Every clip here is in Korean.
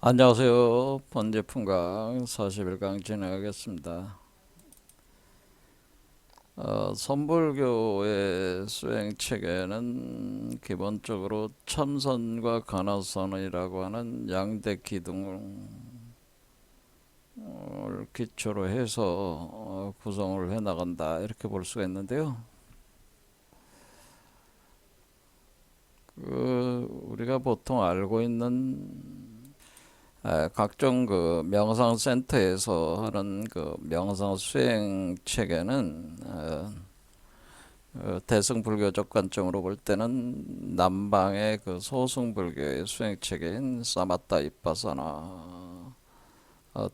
안녕하세요. 번제품강 40일강 진행하겠습니다. 선불교의 수행 체계는 기본적으로 참선과 간화선이라고 하는 양대 기둥을 기초로 해서 구성을 해 나간다 이렇게 볼 수가 있는데요. 우리가 보통 알고 있는 각종 그 명상 센터에서 하는 그 명상 수행 체계는 대승불교적 관점으로 볼 때는 남방의 그 소승불교의 수행 체계인 사마타 이빠사나,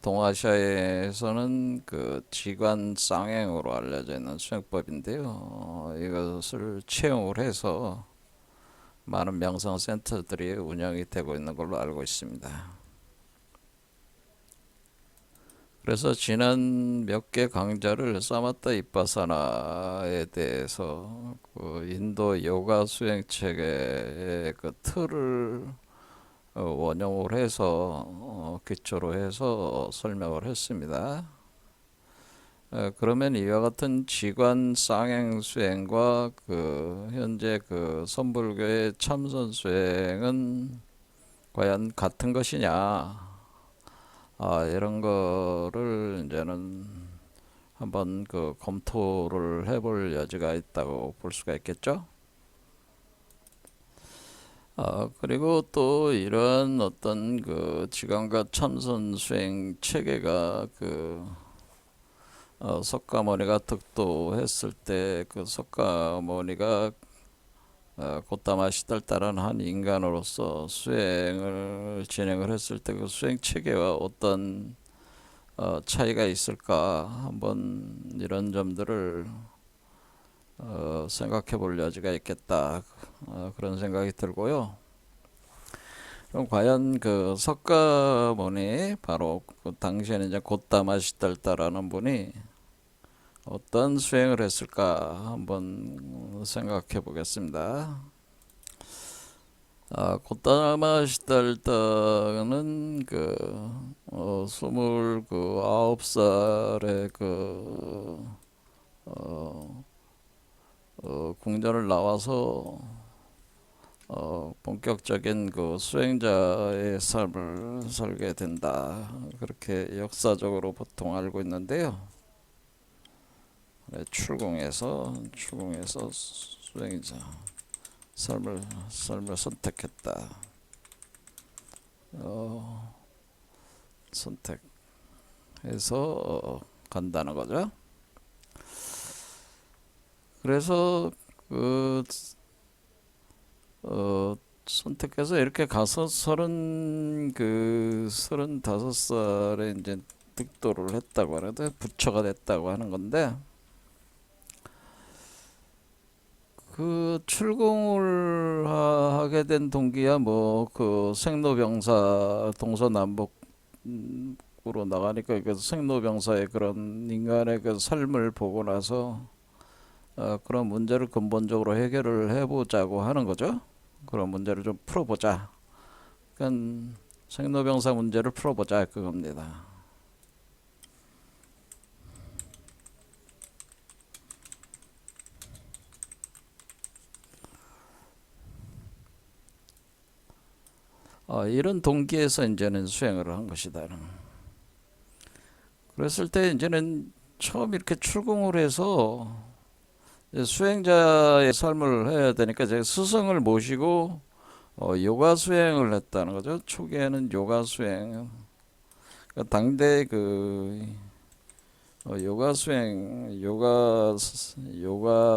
동아시아에서는 그 지관 쌍행으로 알려져 있는 수행법인데요. 이것을 채용을 해서 많은 명상 센터들이 운영이 되고 있는 걸로 알고 있습니다. 그래서 지난 몇 개 강좌를 사마타 이빠사나에 대해서 그 인도 요가 수행 체계의 그 틀을 원용을 해서 기초로 해서 설명을 했습니다. 그러면 이와 같은 지관 쌍행 수행과 그 현재 그 선불교의 참선 수행은 과연 같은 것이냐? 이런 거를 이제는 한번 그 검토를 해볼 여지가 있다고 볼 수가 있겠죠. 그리고 또 이런 어떤 그 지광과 참선 수행 체계가 그 석가모니가 득도했을 때 그 석가모니가 곧다마 시달다라는 한 인간으로서 수행을 진행을 했을 때 그 수행 체계와 어떤 차이가 있을까 한번 이런 점들을 생각해 볼 여지가 있겠다, 그런 생각이 들고요. 그럼 과연 그 석가모니, 바로 그 당시에는 이제 곧다마 시달다라는 분이 어떤 수행을 했을까 한번 생각해 보겠습니다. 곧다마 시달다는 그 29살에 그 궁전을 나와서 본격적인 그 수행자의 삶을 살게 된다, 그렇게 역사적으로 보통 알고 있는데요. 출궁해서 수행자 삶을 선택했다. 선택해서 간다는 거죠. 그래서 그 선택해서 이렇게 가서 35살에 이제 득도를 했다고 하는데, 부처가 됐다고 하는 건데, 그 출궁을 하게 된 동기야 뭐 그 생로병사 동서남북으로 나가니까 그 생로병사의 그런 인간의 그 삶을 보고 나서 그런 문제를 근본적으로 해결을 해보자고 하는 거죠. 그런 문제를 좀 풀어보자. 그러니까 생로병사 문제를 풀어보자 그겁니다. 이런 동기에서 이제는 수행을 한 것이다. 그랬을 때 이제는 처음 이렇게 출궁을 해서 수행자의 삶을 해야 되니까 제가 스승을 모시고 요가 수행을 했다는 거죠. 초기에는 요가 수행, 그러니까 당대 그 요가 수행, 요가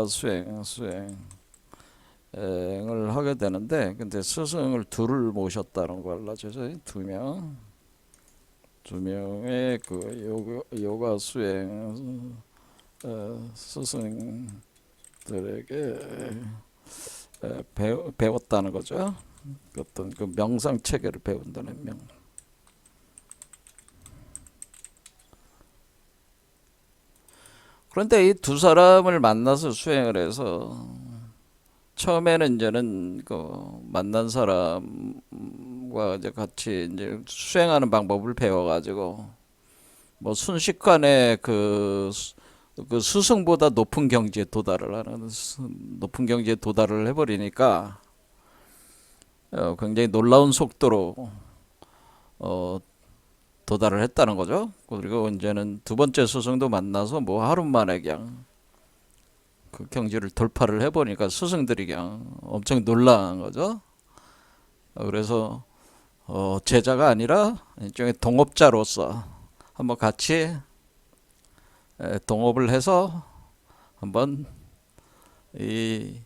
수행을 하게 되는데, 근데 스승을 둘을 모셨다는 걸 알려줘서 두 명의 그 요가 수행 스승들에게 배웠다는 거죠. 어떤 그 명상 체계를 배운다는 명. 그런데 이 두 사람을 만나서 수행을 해서 처음에는 이제는 그 만난 사람과 수행과 이제 같이 이제 수행하는 방법을 배워가지고 뭐 순식간에 그 스승보다 높은 경지에 도달을 하는 높은 경지에 도달을 해버리니까 굉장히 놀라운 속도로 어, 도달을 했다는 거죠. 그리고 이제는 두 번째 스승도 만나서 뭐 하루 만에 그냥 그 경지를 돌파를 해보니까 스승들이 그냥 엄청 놀란 거죠. 그래서 제자가 아니라 일종의 동업자로서 한번 같이 동업을 해서 한번 이,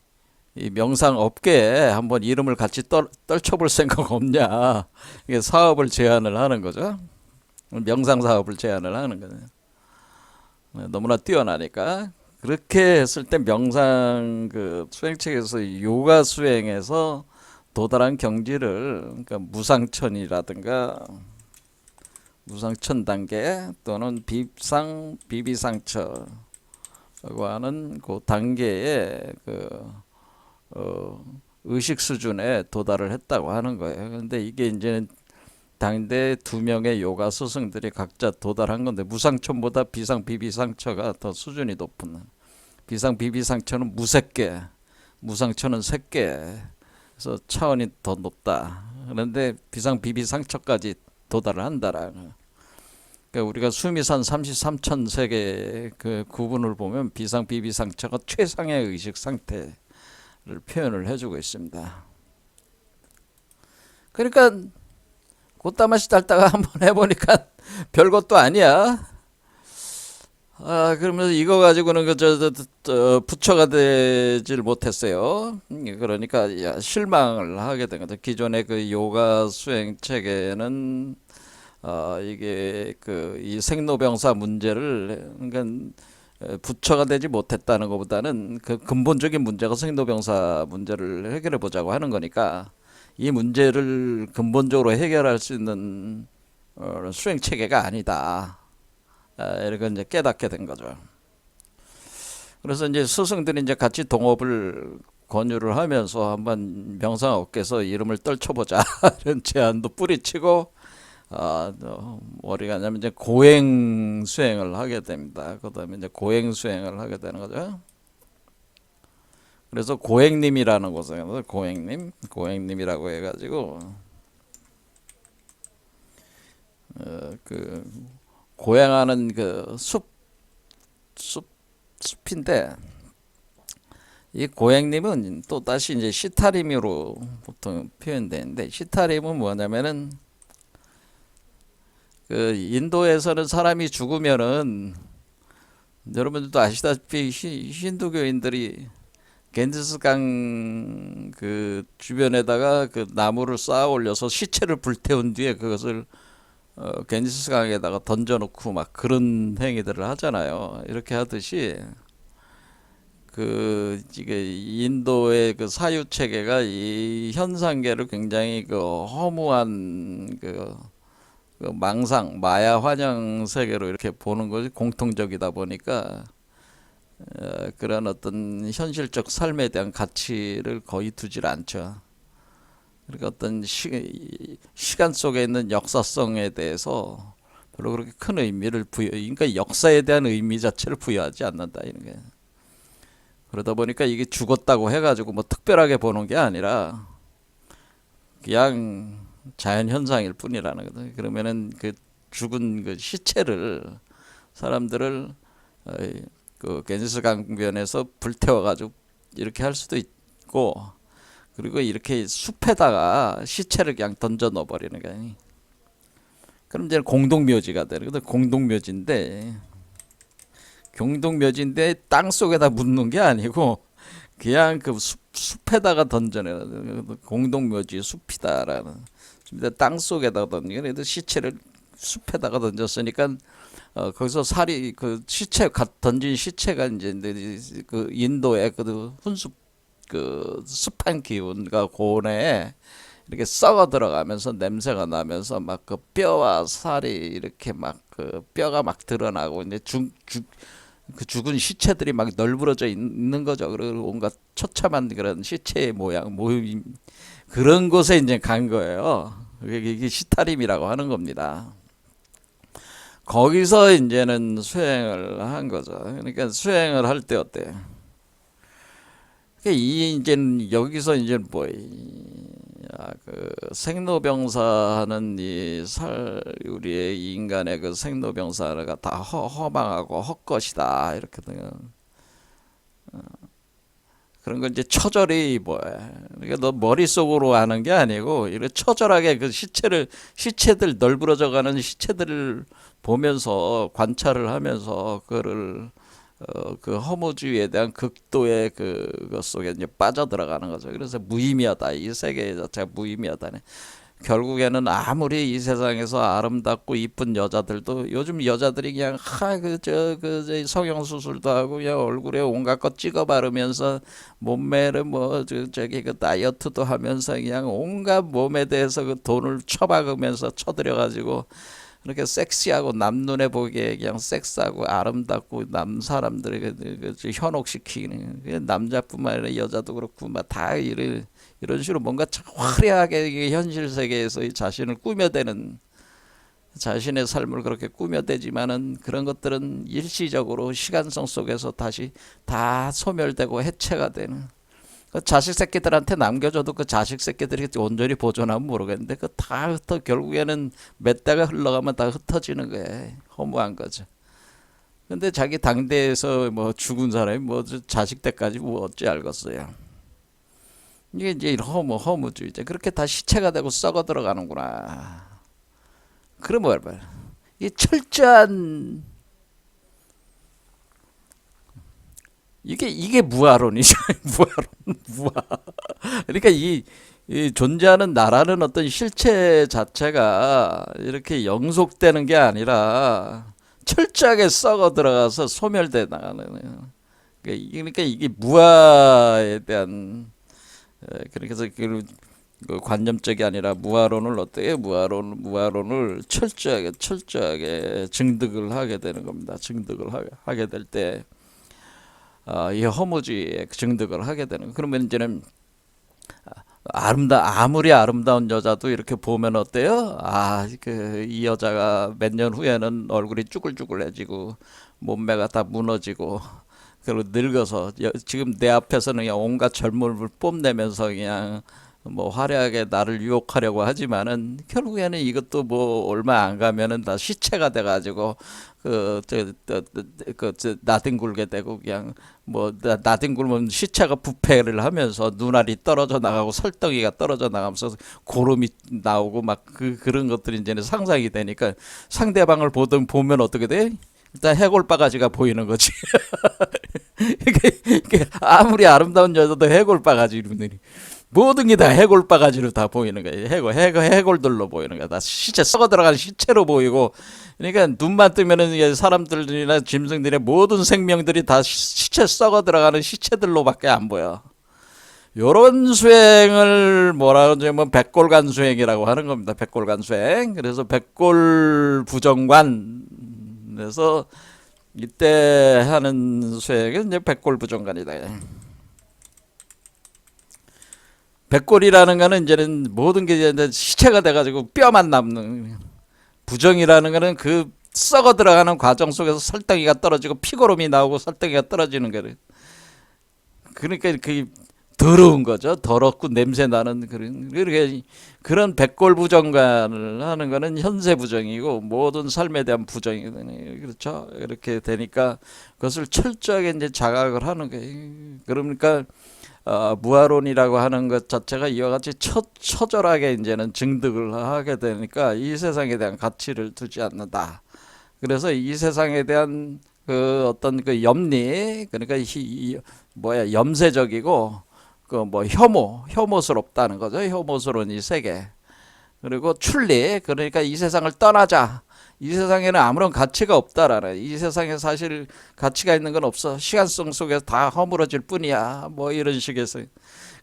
이 명상 업계에 한번 이름을 같이 떨쳐볼 생각 없냐. 이게 사업을 제안을 하는 거죠. 명상 사업을 제안을 하는 거죠. 너무나 뛰어나니까. 그렇게 했을 때 명상 그 수행책에서 요가 수행에서 도달한 경지를 그러니까 무상천이라든가 무상천 단계 또는 비비상처라고 하는 그 단계의 의식 수준에 도달을 했다고 하는 거예요. 그런데 이게 이제는 당대 두 명의 요가 스승들이 각자 도달한 건데 무상천보다 비상비비상처가 더 수준이 높은 비상비비상처는 무색계, 무상처는 색계. 그래서 차원이 더 높다. 그런데 비상비비상처까지 도달을 한다라. 그러니까 우리가 수미산 33천 세계의 그 구분을 보면 비상비비상처가 최상의 의식 상태를 표현을 해주고 있습니다. 그러니까 꽃다마시 달다가 한번 해보니까 별것도 아니야. 그러면서 이거 가지고는 부처가 되질 못했어요. 그러니까 실망을 하게 된 거죠. 기존의 그 요가 수행 체계는 이게 이 생로병사 문제를 그러니까 부처가 되지 못했다는 것보다는 그 근본적인 문제가 생로병사 문제를 해결해 보자고 하는 거니까 이 문제를 근본적으로 해결할 수 있는 수행 체계가 아니다. 이렇게 이제 깨닫게 된 거죠. 그래서 이제 스승들이 이제 같이 동업을 권유를 하면서 한번 명상업계에서 이름을 떨쳐보자 이런 제안도 뿌리치고 머리가 아니면 이제 고행 수행을 하게 됩니다. 그다음에 이제 고행 수행을 하게 되는 거죠. 그래서 고행님이라는 곳에 고행님이라고 해가지고 그 고행하는 그 숲인데 이 고행님은 또 다시 이제 시타림으로 보통 표현되는데 시타림은 뭐냐면은 그 인도에서는 사람이 죽으면은 여러분들도 아시다시피 힌두교인들이 겐지스강 그 주변에다가 그 나무를 쌓아 올려서 시체를 불태운 뒤에 그것을 겐지스강에다가 던져놓고 막 그런 행위들을 하잖아요. 이렇게 하듯이 이게 인도의 그 사유 체계가 이 현상계를 굉장히 허무한 망상, 마야 환영 세계로 이렇게 보는 것이 공통적이다 보니까 그런 어떤 현실적 삶에 대한 가치를 거의 두질 않죠. 그러니까 어떤 시간 속에 있는 역사성에 대해서 별로 그렇게 큰 의미를 그러니까 역사에 대한 의미 자체를 부여하지 않는다 이런 게. 그러다 보니까 이게 죽었다고 해가지고 뭐 특별하게 보는 게 아니라 그냥 자연 현상일 뿐이라는 거죠. 그러면은 그 죽은 그 시체를 사람들을 그 겐지스 강변에서 불태워가지고 이렇게 할 수도 있고, 그리고 이렇게 숲에다가 시체를 그냥 던져 넣어버리는 거야. 그럼 이제 공동묘지가 되는 거죠. 공동묘지인데 땅 속에다 묻는 게 아니고 그냥 그 숲에다가 던져내는 공동묘지 숲이다라는. 땅 속에다가 던지는 시체를 숲에다가 던졌으니까 거기서 던진 시체가 이제 그 인도의 그 훈수 그 습한 기운과 고온에 이렇게 썩어 들어가면서 냄새가 나면서 막 그 뼈와 살이 이렇게 막 그 뼈가 막 드러나고 이제 그 죽은 시체들이 막 널브러져 있는 거죠. 그리고 온갖 처참한 그런 시체의 모양, 그런 곳에 이제 간 거예요. 이게 시타림이라고 하는 겁니다. 거기서 이제는 수행을 한 거죠. 그러니까 수행을 할 때 어때? 이 이제는 여기서 이제 그 생로병사하는 우리의 인간의 그 생로병사가 다 허망하고 헛것이다 이렇게 돼요. 그런 건 이제 처절히 그러니까 너 머릿속으로 하는 게 아니고 이렇게 처절하게 그 시체들 널브러져가는 시체들을 보면서 관찰을 하면서 그거를 그 허무주의에 대한 극도의 그것 속에 이제 빠져들어가는 거죠. 그래서 무의미하다. 이 세계 자체가 무의미하다네. 결국에는 아무리 이 세상에서 아름답고 이쁜 여자들도 요즘 여자들이 그냥 그 성형수술도 하고 그냥 얼굴에 온갖 것 찍어 바르면서 몸매를 저기 그 다이어트도 하면서 그냥 온갖 몸에 대해서 그 돈을 쳐박으면서 쳐들여 가지고 그렇게 섹시하고 남 눈에 보기에 그냥 섹스하고 아름답고 남 사람들이 현혹시키는 남자뿐만 아니라 여자도 그렇고 막 다 이런 식으로 뭔가 참 화려하게 현실 세계에서 자신을 꾸며대는 자신의 삶을 그렇게 꾸며대지만은 그런 것들은 일시적으로 시간성 속에서 다시 다 소멸되고 해체가 되는 그 자식 새끼들한테 남겨줘도 그 자식 새끼들이 온전히 보존하면 모르겠는데 그 다 결국에는 몇 대가 흘러가면 다 흩어지는 거예요. 허무한 거죠. 근데 자기 당대에서 죽은 사람이 자식 때까지 어찌 알겠어요. 이게 이제 허무주의자. 그렇게 다 시체가 되고 썩어 들어가는구나. 그럼 뭐야? 이 철저한 이게 무아론이죠. 무아. 그러니까 이 존재하는 나라는 어떤 실체 자체가 이렇게 영속되는 게 아니라 철저하게 썩어 들어가서 소멸돼 나가는 거예요. 그러니까 이게 무아에 대한 그래서 그 관념적이 아니라 무아론을 어때요? 무아론을 철저하게 증득을 하게 되는 겁니다. 증득을 하게 될 때. 이 허무주의에 증득을 하게 되는 거. 그러면 이제는 아무리 아름다운 여자도 이렇게 보면 어때요? 이 여자가 몇 년 후에는 얼굴이 쭈글쭈글해지고 몸매가 다 무너지고 그리고 늙어서 지금 내 앞에서는 그냥 온갖 젊음을 뽐내면서 그냥 화려하게 나를 유혹하려고 하지만은 결국에는 이것도 얼마 안 가면은 다 시체가 돼가지고 나뒹굴게 되고 그냥 나뒹굴면 시체가 부패를 하면서 눈알이 떨어져 나가고 설덩이가 떨어져 나가면서 고름이 나오고 막 그런 것들이 이제 상상이 되니까 상대방을 보면 어떻게 돼? 일단 해골바가지가 보이는 거지. 이게 아무리 아름다운 여자도 해골바가지 모든 게 다 해골바가지로 다 보이는 거예요. 해골들로 보이는 거야. 다 시체 썩어 들어간 시체로 보이고, 그러니까 눈만 뜨면은 사람들이나 짐승들의 모든 생명들이 다 시체 썩어 들어가는 시체들로밖에 안 보여. 요런 수행을 뭐라 그러냐면 백골간 수행이라고 하는 겁니다. 백골간 수행. 그래서 백골 부정관에서 이때 하는 수행은 이제 백골 부정관이다. 백골이라는 거는 이제는 모든 게 이제 시체가 돼가지고 뼈만 남는, 부정이라는 거는 그 썩어 들어가는 과정 속에서 설덩이가 떨어지고 피고름이 나오고 설덩이가 떨어지는 거를. 그러니까 그 더러운 거죠. 더럽고 냄새 나는 그런 백골 부정관을 하는 거는 현세 부정이고 모든 삶에 대한 부정이거든요. 그렇죠? 이렇게 되니까 그것을 철저하게 이제 자각을 하는 거예요. 그러니까 무아론이라고 하는 것 자체가 이와 같이 처절하게 이제는 증득을 하게 되니까 이 세상에 대한 가치를 두지 않는다. 그래서 이 세상에 대한 그 어떤 그 염리, 그러니까 염세적이고 혐오스럽다는 거죠. 혐오스러운 이 세계. 그리고 출리, 그러니까 이 세상을 떠나자. 이 세상에는 아무런 가치가 없다라는, 이 세상에 사실 가치가 있는 건 없어. 시간성 속에서 다 허물어질 뿐이야. 이런 식에서.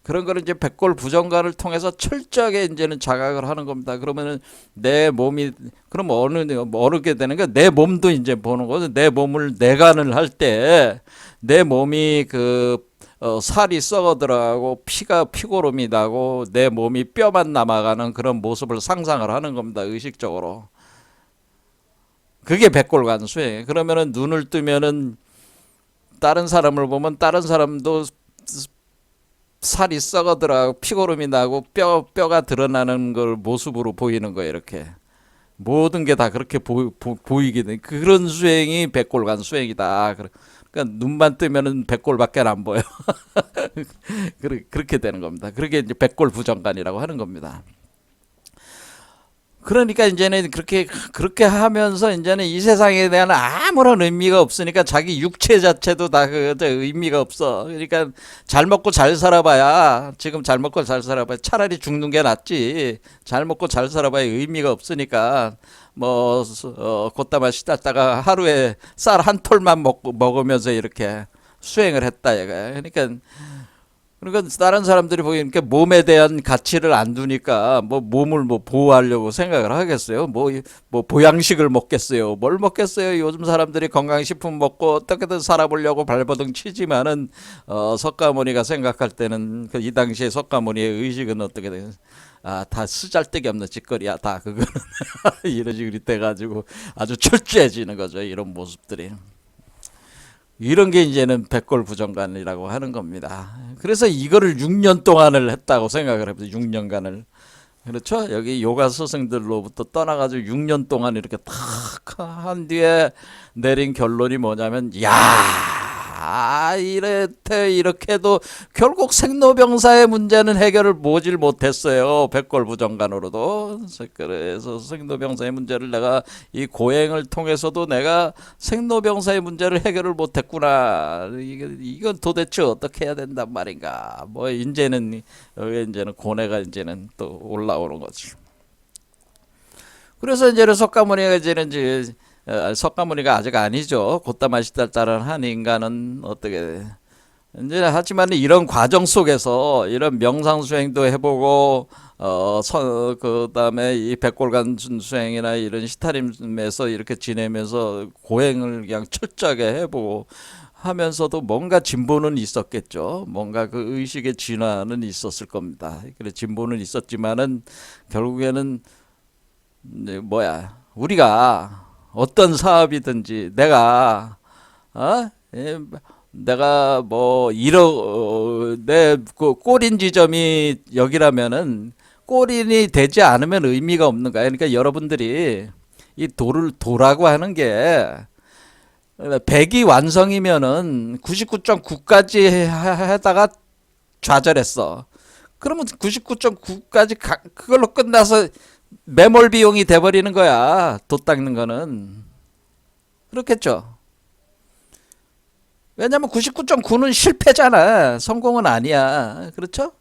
그런 거를 이제 백골 부정관을 통해서 철저하게 이제는 자각을 하는 겁니다. 그러면은 내 몸이 그럼 어느게 되는 게 내 몸도 이제 보는 거죠. 내 몸을 내관을 할 때 내 몸이 살이 썩어 들어가고 피고름이 나고 내 몸이 뼈만 남아가는 그런 모습을 상상을 하는 겁니다. 의식적으로. 그게 백골관 수행. 그러면은 눈을 뜨면은 다른 사람을 보면 다른 사람도 살이 썩어 들어가고 피고름이 나고 뼈가 드러나는 걸 모습으로 보이는 거예요. 이렇게 모든 게 다 그렇게 보이게 돼. 그런 수행이 백골관 수행이다. 그러니까 눈만 뜨면은 백골밖에 안 보여. 그렇게 되는 겁니다. 그렇게 이제 백골 부정관이라고 하는 겁니다. 그러니까 이제는 그렇게 하면서 이제는 이 세상에 대한 아무런 의미가 없으니까 자기 육체 자체도 다 의미가 없어. 그러니까 잘 먹고 잘 살아봐야 지금 잘 먹고 잘 살아봐야 차라리 죽는 게 낫지. 잘 먹고 잘 살아봐야 의미가 없으니까 곧다마 시달다가 하루에 쌀 한 톨만 먹으면서 이렇게 수행을 했다 얘가. 그러니까 다른 사람들이 보기에는 몸에 대한 가치를 안 두니까 몸을 보호하려고 생각을 하겠어요. 보양식을 먹겠어요. 뭘 먹겠어요. 요즘 사람들이 건강식품 먹고 어떻게든 살아보려고 발버둥 치지만은 석가모니가 생각할 때는 이 당시에 석가모니의 의식은 어떻게 되는? 다 쓰잘데기 없는 짓거리야. 다 그거는 이런 식으로 돼가지고 아주 철저해지는 거죠. 이런 모습들이. 이런 게 이제는 백골부정관이라고 하는 겁니다. 그래서 이거를 6년 동안을 했다고 생각을 해보세요. 6년간을. 그렇죠? 여기 요가 스승들로부터 떠나가지고 6년 동안 이렇게 탁 한 뒤에 내린 결론이 뭐냐면, 이렇게도 결국 생로병사의 문제는 해결을 보질 못했어요. 백골부정관으로도. 그래서 생로병사의 문제를 내가 이 고행을 통해서도 내가 생로병사의 문제를 해결을 못했구나. 이건 도대체 어떻게 해야 된단 말인가. 이제는 고뇌가 이제는 또 올라오는 거지. 그래서 이제는 석가모니가 아직 아니죠. 곧다마 시달다른 한 인간은 어떻게 이제 하지만 이런 과정 속에서 이런 명상 수행도 해보고 그다음에 이 백골간 수행이나 이런 시타림에서 이렇게 지내면서 고행을 그냥 철저하게 해보고 하면서도 뭔가 진보는 있었겠죠. 뭔가 그 의식의 진화는 있었을 겁니다. 그래 진보는 있었지만은 결국에는 이제 우리가 어떤 사업이든지 내가 내 꼬린 지점이 여기라면은 꼬린이 되지 않으면 의미가 없는 거야. 그러니까 여러분들이 이 도라고 하는 게 100이 완성이면은 99.9까지 하다가 좌절했어. 그러면 99.9까지 그걸로 끝나서 매몰 비용이 돼버리는 거야. 돛 닦는 거는. 그렇겠죠. 왜냐면 99.9는 실패잖아. 성공은 아니야. 그렇죠?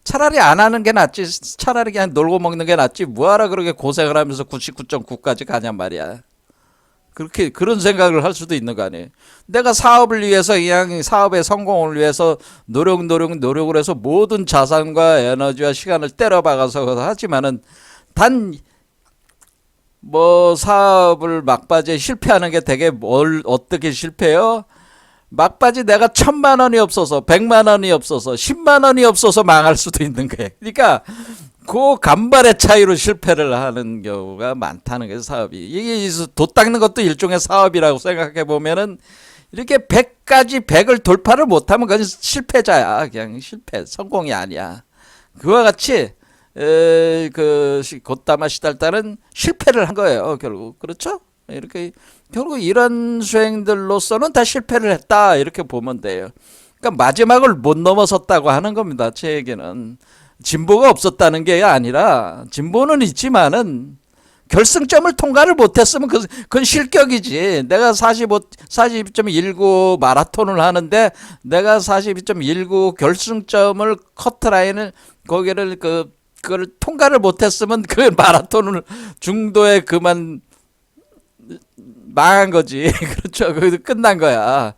차라리 안 하는 게 낫지. 차라리 그냥 놀고 먹는 게 낫지. 뭐하라 그렇게 고생을 하면서 99.9까지 가냔 말이야. 그런 생각을 할 수도 있는 거 아니에요. 내가 사업을 위해서 그냥 사업의 성공을 위해서 노력을 해서 모든 자산과 에너지와 시간을 때려박아서 하지만은 단 사업을 막바지에 실패하는 게 되게 어떻게 실패해요? 막바지 내가 1,000만 원이 없어서 100만 원이 없어서 10만 원이 없어서 망할 수도 있는 거예요. 그러니까 그 간발의 차이로 실패를 하는 경우가 많다는 거예요. 사업이. 이게 돛 닦는 것도 일종의 사업이라고 생각해 보면은 이렇게 100을 돌파를 못하면 그건 실패자야. 그냥 실패, 성공이 아니야. 그와 같이 곧다마 시달다는 실패를 한 거예요. 결국. 그렇죠? 이렇게 결국 이런 수행들로서는 다 실패를 했다. 이렇게 보면 돼요. 그러니까 마지막을 못 넘어섰다고 하는 겁니다. 제 얘기는. 진보가 없었다는 게 아니라 진보는 있지만은 결승점을 통과를 못했으면 그건 실격이지. 내가 42.19 마라톤을 하는데 내가 42.19 결승점을 커트라인을 거기를 그걸 통과를 못했으면 그 마라톤을 중도에 그만 망한 거지. 그렇죠. 끝난 거야.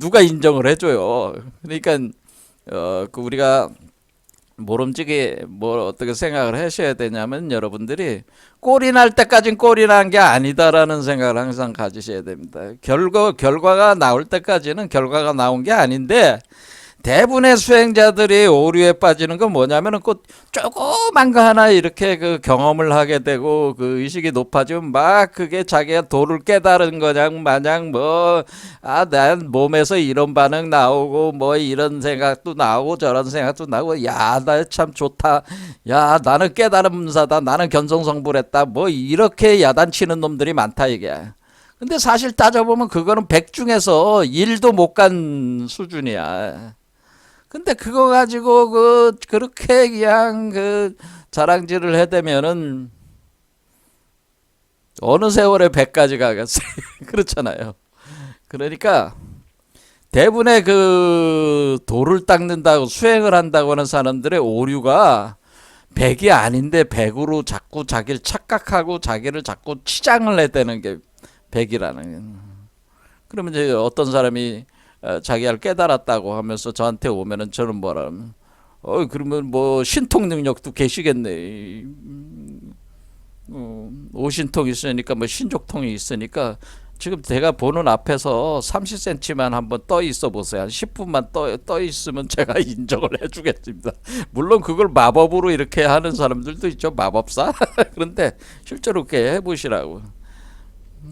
누가 인정을 해줘요. 그러니까 그 우리가 모름지기 뭐 어떻게 생각을 하셔야 되냐면 여러분들이 꼴이 날 때까진 꼴이 난 게 아니다라는 생각을 항상 가지셔야 됩니다. 결과가 나올 때까지는 결과가 나온 게 아닌데 대부분의 수행자들이 오류에 빠지는 건 뭐냐면은 꼭 조그만 거 하나 이렇게 그 경험을 하게 되고 그 의식이 높아지면 막 그게 자기가 도를 깨달은 거냥 마냥 뭐 난 몸에서 이런 반응 나오고 뭐 이런 생각도 나오고 저런 생각도 나오고 야 나 참 좋다 야 나는 깨달음사다 나는 견성성불했다 뭐 이렇게 야단치는 놈들이 많다 이게. 근데 사실 따져보면 그거는 100 중에서 1도 못 간 수준이야. 근데 그거 가지고 그렇게 그냥 그 자랑질을 해대면은 어느 세월에 100까지 가겠어요. 그렇잖아요. 그러니까 대부분의 그 도를 닦는다고 수행을 한다고 하는 사람들의 오류가 100이 아닌데 100으로 자꾸 자기를 착각하고 자기를 자꾸 치장을 해대는 게 100이라는. 그러면 이제 어떤 사람이 자기를 깨달았다고 하면서 저한테 오면은 저는 뭐라 하면 그러면 뭐 신통 능력도 계시겠네. 오신통 있으니까 뭐 신족통이 있으니까 지금 제가 보는 앞에서 30cm만 한번 떠 있어 보세요. 한 10분만 떠 있으면 제가 인정을 해주겠습니다. 물론 그걸 마법으로 이렇게 하는 사람들도 있죠. 마법사. 그런데 실제로 그렇게 해보시라고.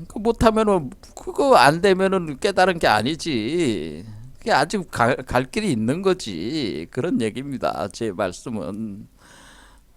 그 못하면은 그거 안 되면은 깨달은 게 아니지. 그게 아직 갈 길이 있는 거지. 그런 얘기입니다. 제 말씀은.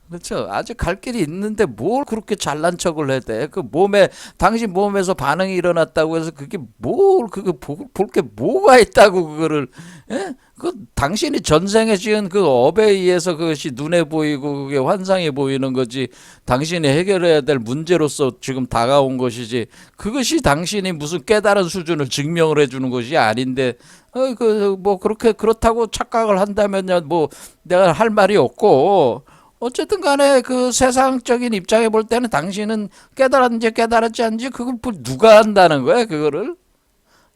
그렇죠. 아직 갈 길이 있는데 뭘 그렇게 잘난 척을 해야 돼? 그 몸에 당신 몸에서 반응이 일어났다고 해서 그게 뭘 그거 볼 게 뭐가 있다고 그거를 예? 그 당신이 전생에 지은 그 업에 의해서 그것이 눈에 보이고 그게 환상이 보이는 거지. 당신이 해결해야 될 문제로서 지금 다가온 것이지. 그것이 당신이 무슨 깨달은 수준을 증명을 해주는 것이 아닌데 그 뭐 그렇게 그렇다고 착각을 한다면요 뭐 내가 할 말이 없고. 어쨌든 간에 그 세상적인 입장에 볼 때는 당신은 깨달았는지 깨달았지 않은지 그걸 누가 한다는 거야 그거를.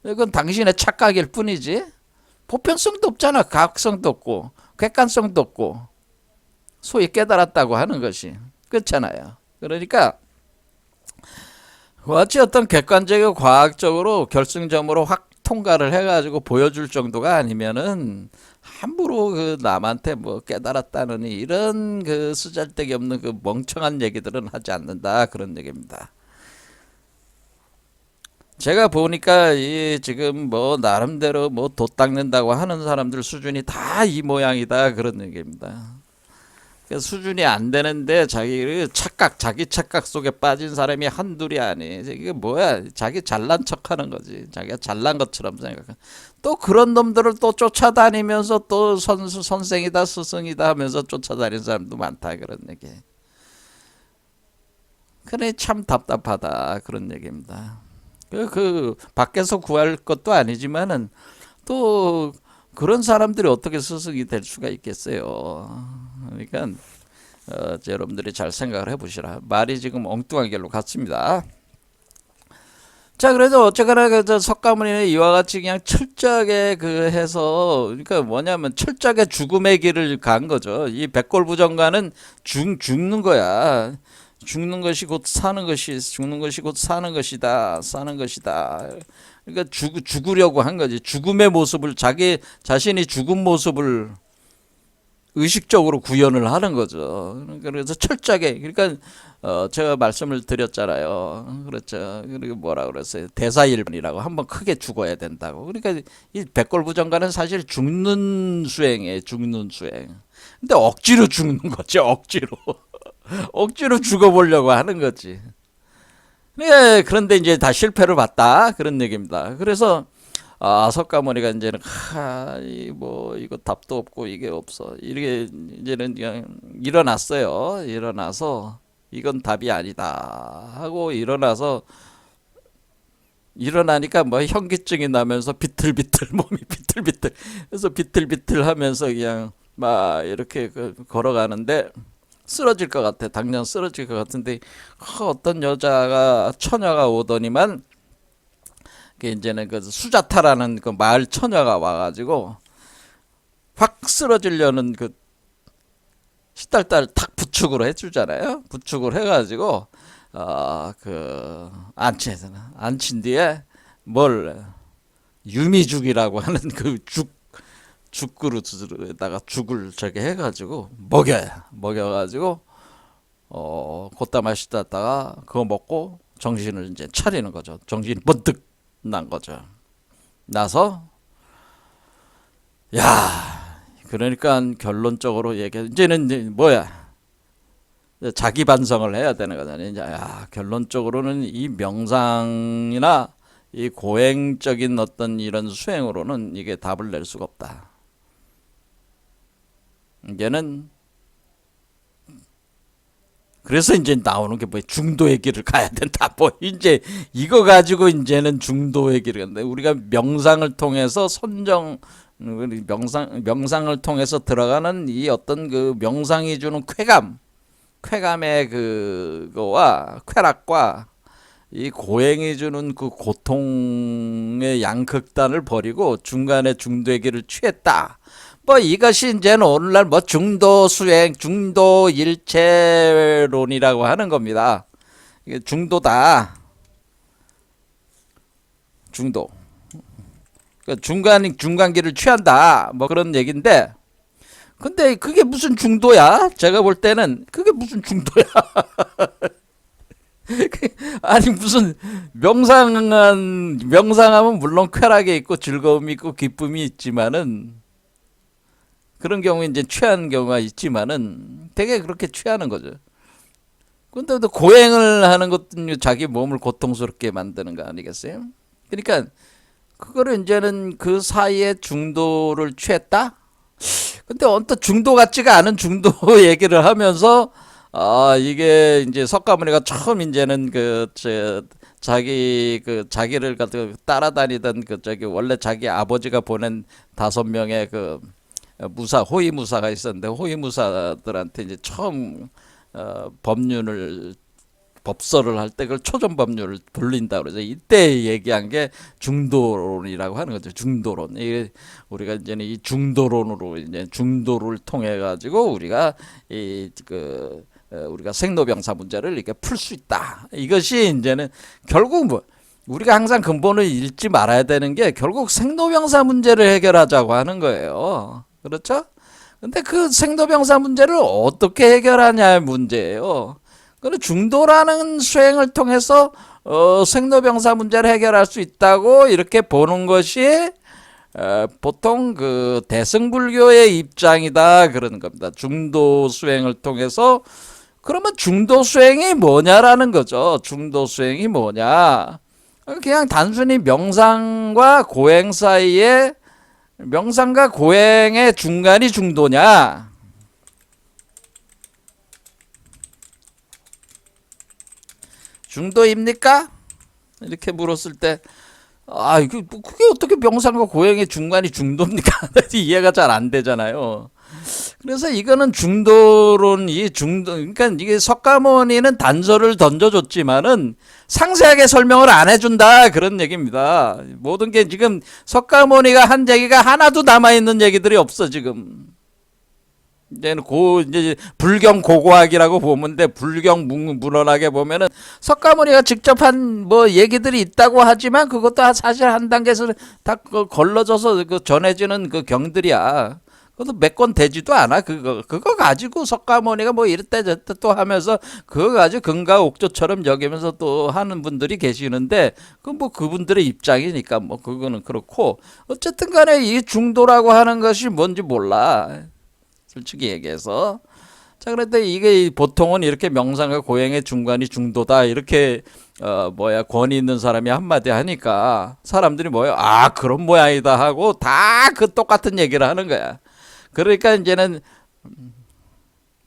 이건 당신의 착각일 뿐이지 보편성도 없잖아. 가학성도 없고 객관성도 없고 소위 깨달았다고 하는 것이 그렇잖아요. 그러니까 어찌 어떤 객관적이고 과학적으로 결승점으로 확 통과를 해가지고 보여줄 정도가 아니면은 함부로 그 남한테 뭐 깨달았다느니 이런 그 쓰잘데기 없는 그 멍청한 얘기들은 하지 않는다 그런 얘기입니다. 제가 보니까 이 지금 뭐 나름대로 뭐 돛 닦는다고 하는 사람들 수준이 다 이 모양이다 그런 얘기입니다. 수준이 안 되는데 자기 착각 속에 빠진 사람이 한둘이 아니. 이게 뭐야? 자기 잘난 척하는 거지. 자기가 잘난 것처럼 생각해. 또 그런 놈들을 또 쫓아다니면서 또 선생이다 스승이다 하면서 쫓아다니는 사람도 많다 그런 얘기. 그래 참 답답하다 그런 얘기입니다. 그 밖에서 구할 것도 아니지만은 또 그런 사람들이 어떻게 스승이 될 수가 있겠어요. 그러니까 여러분들이 잘 생각을 해보시라. 말이 지금 엉뚱한 길로 갔습니다. 자, 그래서 어쨌거나 그 석가모니는 이와 같이 그냥 철저하게 그 해서 그러니까 뭐냐면 철저하게 죽음의 길을 간 거죠. 이 백골부정가는 죽는 거야. 죽는 것이 곧 사는 것이 죽는 것이 곧 사는 것이다. 사는 것이다. 그러니까 죽으려고 한 거지. 죽음의 모습을 자기 자신이 죽은 모습을 의식적으로 구현을 하는 거죠. 그래서 철저하게 그러니까 제가 말씀을 드렸잖아요. 그렇죠. 그리고 뭐라 그랬어요? 대사일반이라고 한번 크게 죽어야 된다고. 그러니까 이 백골부정가는 사실 죽는 수행이에요. 죽는 수행. 근데 억지로 죽는 거죠. 억지로. 억지로 죽어보려고 하는 거지. 네, 그런데 이제 다 실패를 봤다 그런 얘기입니다. 그래서 석가모니가 이제는 뭐 이거 답도 없고 이게 없어. 이게 이제는 그냥 일어났어요. 일어나서 이건 답이 아니다 하고 일어나니까 뭐 현기증이 나면서 비틀비틀 몸이 비틀비틀 그래서 비틀비틀 하면서 그냥 막 이렇게 걸어가는데 쓰러질 것 같아. 당장 쓰러질 것 같은데 어떤 처녀가 오더니만 이제는 그 수자타라는 그 마을 처녀가 와가지고 확 쓰러지려는 그 시달달 탁 부축으로 해주잖아요. 부축을 해가지고 그 안친 뒤에 뭘 유미죽이라고 하는 그 죽그릇에다가 죽을 저기 해가지고 먹여가지고 곧다 마시다가 그거 먹고 정신을 이제 차리는 거죠. 정신이 번뜩 난 거죠. 나서 야, 그러니까 결론적으로 이제는 이제 뭐야, 자기 반성을 해야 되는 거잖아요. 이제 결론적으로는 이 명상이나 이 고행적인 어떤 이런 수행으로는 이게 답을 낼 수가 없다. 이제는 그래서 이제 나오는 게 뭐 중도의 길을 가야 된다. 뭐 이제 이거 가지고 이제는 중도의 길을 간다. 우리가 명상을 통해서 명상을 통해서 들어가는 이 어떤 그 명상이 주는 쾌감의 그거와 쾌락과 이 고행이 주는 그 고통의 양극단을 버리고 중간에 중도의 길을 취했다. 뭐 이것이 이제는 오늘날 뭐 중도 수행, 중도 일체론이라고 하는 겁니다. 이게 중도다. 중도. 그러니까 중간 길을 취한다. 뭐 그런 얘기인데, 근데 그게 무슨 중도야? 제가 볼 때는 그게 무슨 중도야? 아니 무슨 명상하면 물론 쾌락이 있고 즐거움이 있고 기쁨이 있지만은, 그런 경우에 이제 취하는 경우가 있지만은 되게 그렇게 취하는 거죠. 근데 또 고행을 하는 것도 자기 몸을 고통스럽게 만드는 거 아니겠어요? 그러니까 그거를 이제는 그 사이에 중도를 취했다? 근데 언뜻 중도 같지가 않은 중도 얘기를 하면서 이게 이제 석가모니가 처음 이제는 자기를 따라다니던 원래 자기 아버지가 보낸 5명의 호위무사가 있었는데, 호위무사들한테 이제 처음 법설을 할 때 그걸 초전법률을 불린다 그러죠. 이때 얘기한 게 중도론이라고 하는 거죠. 중도론. 이게 우리가 이제는 이 중도론으로 이제 중도를 통해 가지고 우리가 우리가 생로병사 문제를 이렇게 풀 수 있다. 이것이 이제는 결국 뭐 우리가 항상 근본을 잃지 말아야 되는 게 결국 생로병사 문제를 해결하자고 하는 거예요. 그렇죠? 근데 그 생로병사 문제를 어떻게 해결하냐의 문제예요. 그런데 중도라는 수행을 통해서 생로병사 문제를 해결할 수 있다고 이렇게 보는 것이 보통 그 대승불교의 입장이다 그러는 겁니다. 중도 수행을 통해서. 그러면 중도 수행이 뭐냐라는 거죠. 중도 수행이 뭐냐? 그냥 단순히 명상과 고행 사이에, 명상과 고행의 중간이 중도냐? 중도입니까? 이렇게 물었을 때, 그게 어떻게 명상과 고행의 중간이 중도입니까? 이해가 잘 안 되잖아요. 그래서 이거는 그러니까 이게 석가모니는 단서를 던져줬지만은 상세하게 설명을 안 해준다 그런 얘기입니다. 모든 게 지금 석가모니가 한 얘기가 하나도 남아있는 얘기들이 없어 지금. 이제는 이제 불경 고고학이라고 보면 돼. 불경 문헌학에 보면은 석가모니가 직접 한 뭐 얘기들이 있다고 하지만 그것도 사실 한 단계에서 다 걸러져서 전해지는 그 경들이야. 그것도 몇 권 되지도 않아. 그거 가지고 석가모니가 뭐 이랬다 저랬다 또 하면서 그거 가지고 금가옥조처럼 여기면서 또 하는 분들이 계시는데, 그건 뭐 그분들의 입장이니까 뭐 그거는 그렇고, 어쨌든 간에 이 중도라고 하는 것이 뭔지 몰라. 솔직히 얘기해서. 자, 그런데 이게 보통은 이렇게 명상과 고행의 중간이 중도다 이렇게 권위 있는 사람이 한마디 하니까 사람들이 그런 모양이다 하고 다 그 똑같은 얘기를 하는 거야. 그러니까 이제는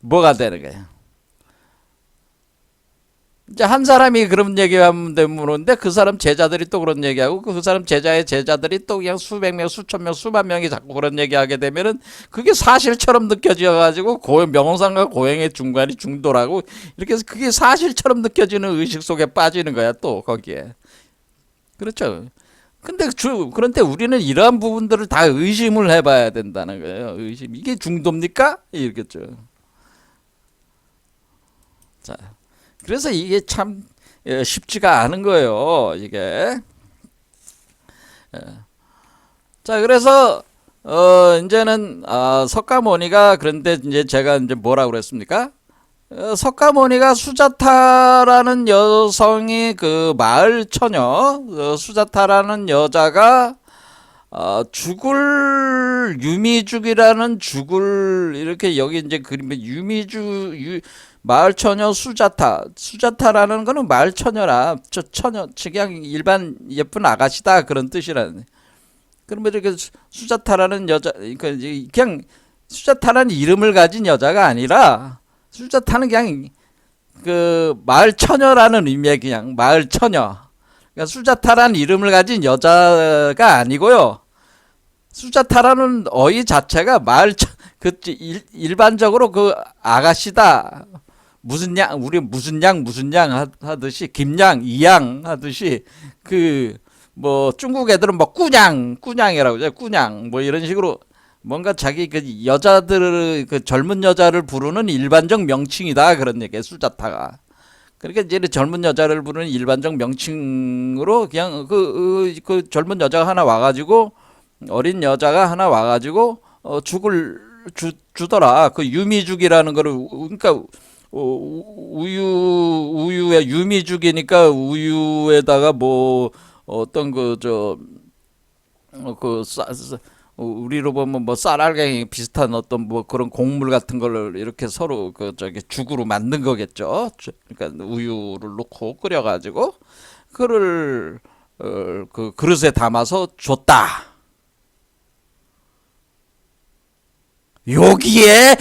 뭐가 되는 거야? 이제 한 사람이 그런 얘기하면 되는데 그 사람 제자들이 또 그런 얘기하고 그 사람 제자의 제자들이 또 그냥 수백 명, 수천 명, 수만 명이 자꾸 그런 얘기하게 되면은 그게 사실처럼 느껴져 가지고 명상과 고행의 중간이 중도라고 이렇게 해서 그게 사실처럼 느껴지는 의식 속에 빠지는 거야 또 거기에. 그렇죠? 그런데 우리는 이러한 부분들을 다 의심을 해봐야 된다는 거예요. 의심. 이게 중도입니까? 이렇겠죠. 자, 그래서 이게 참 쉽지가 않은 거예요. 이게. 자, 그래서 이제는 석가모니가 그런데 이제 제가 이제 뭐라고 그랬습니까? 석가모니가 수자타라는 여성이 그 마을 처녀 수자타라는 여자가 죽을 유미죽이라는 죽을 이렇게 여기 이제 그림에 마을 처녀 수자타라는 거는 마을 처녀라 저 처녀 그냥 일반 예쁜 아가씨다 그런 뜻이라는. 그러면 이렇게 수자타라는 여자 그러니까 그냥 수자타라는 이름을 가진 여자가 아니라 수자타는 그냥 그 마을 처녀라는 의미의 그냥 마을 처녀. 그러니까 수자타라는 이름을 가진 여자가 아니고요. 수자타라는 어휘 자체가 일반적으로 그 아가씨다. 무슨 양 우리 무슨 양 하듯이 김양 이양 하듯이 그 뭐 중국 애들은 뭐 꾸냥이라고 하죠. 꾸냥 뭐 이런 식으로 뭔가 자기 그 여자들 그 젊은 여자를 부르는 일반적 명칭이다 그런 얘기예요. 수자타가. 그러니까 이제 젊은 여자를 부르는 일반적 명칭으로 그냥 그 젊은 여자가 하나 와가지고 어린 여자가 하나 와가지고 죽을 주더라. 그 유미죽이라는 거를 그러니까 우유에 유미죽이니까 우유에다가 뭐 어떤 우리로 보면 뭐 쌀알갱이 비슷한 어떤 뭐 그런 곡물 같은 걸 이렇게 서로 그 저기 죽으로 만든 거겠죠. 그러니까 우유를 넣고 끓여가지고 그를 그 그릇에 담아서 줬다. 요게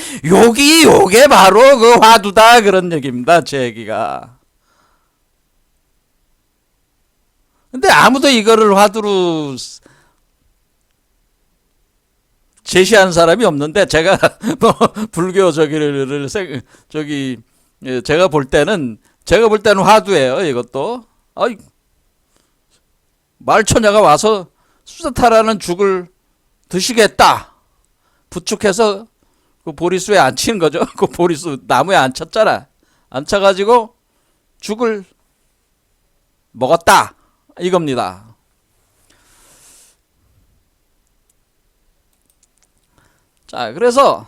바로 그 화두다 그런 얘기입니다. 제 얘기가. 근데 아무도 이거를 화두로 제시한 사람이 없는데 제가 뭐 불교 제가 볼 때는 화두예요. 이것도 말처녀가 와서 수자타라는 죽을 드시겠다 부축해서 그 보리수에 앉히는 거죠. 그 보리수 나무에 앉혔잖아. 앉혀가지고 죽을 먹었다 이겁니다. 자, 그래서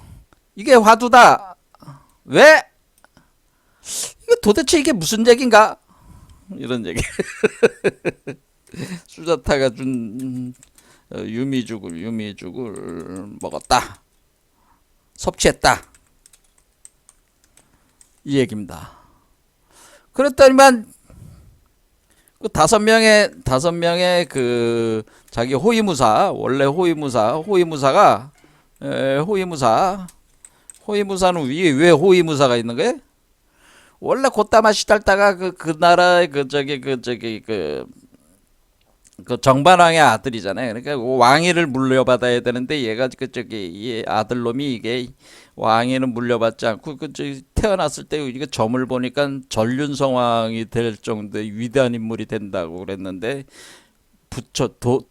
이게 화두다. 왜? 이게 도대체 이게 무슨 얘기인가? 이런 얘기. 수자타가 준 유미죽을 먹었다. 섭취했다. 이 얘기입니다. 그랬더니만 그 다섯 명의 그 자기 원래 호위무사가 호위무사는 위에 왜 호위무사가 있는 거예요? 원래 곧다마 시달다가 그 나라의 그 정반왕의 아들이잖아요. 그러니까 왕위를 물려받아야 되는데 얘가 이 아들놈이 이게 왕위는 물려받지 않고 태어났을 때 이게 점을 보니까 전륜성왕이 될 정도의 위대한 인물이 된다고 그랬는데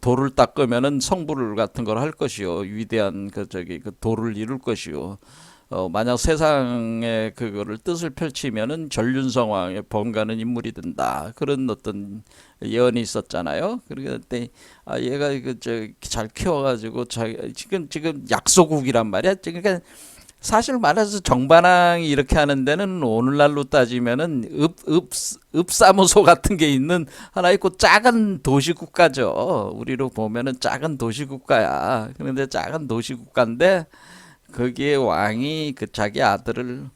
돌을 닦으면은 성불 같은 걸 할 것이요. 위대한 그 돌을 이룰 것이요. 만약 세상에 그거를 뜻을 펼치면은 전륜성왕에 번가는 인물이 된다. 그런 어떤 예언이 있었잖아요. 그런데 얘가 잘 키워가지고 지금 약소국이란 말이야. 그러니까 사실 말해서 정반왕이 이렇게 하는 데는 오늘날로 따지면은 읍사무소 같은 게 있는 하나 있고 작은 도시국가죠. 우리로 보면은 작은 도시국가야. 그런데 작은 도시국가인데 거기에 왕이 그 자기 아들을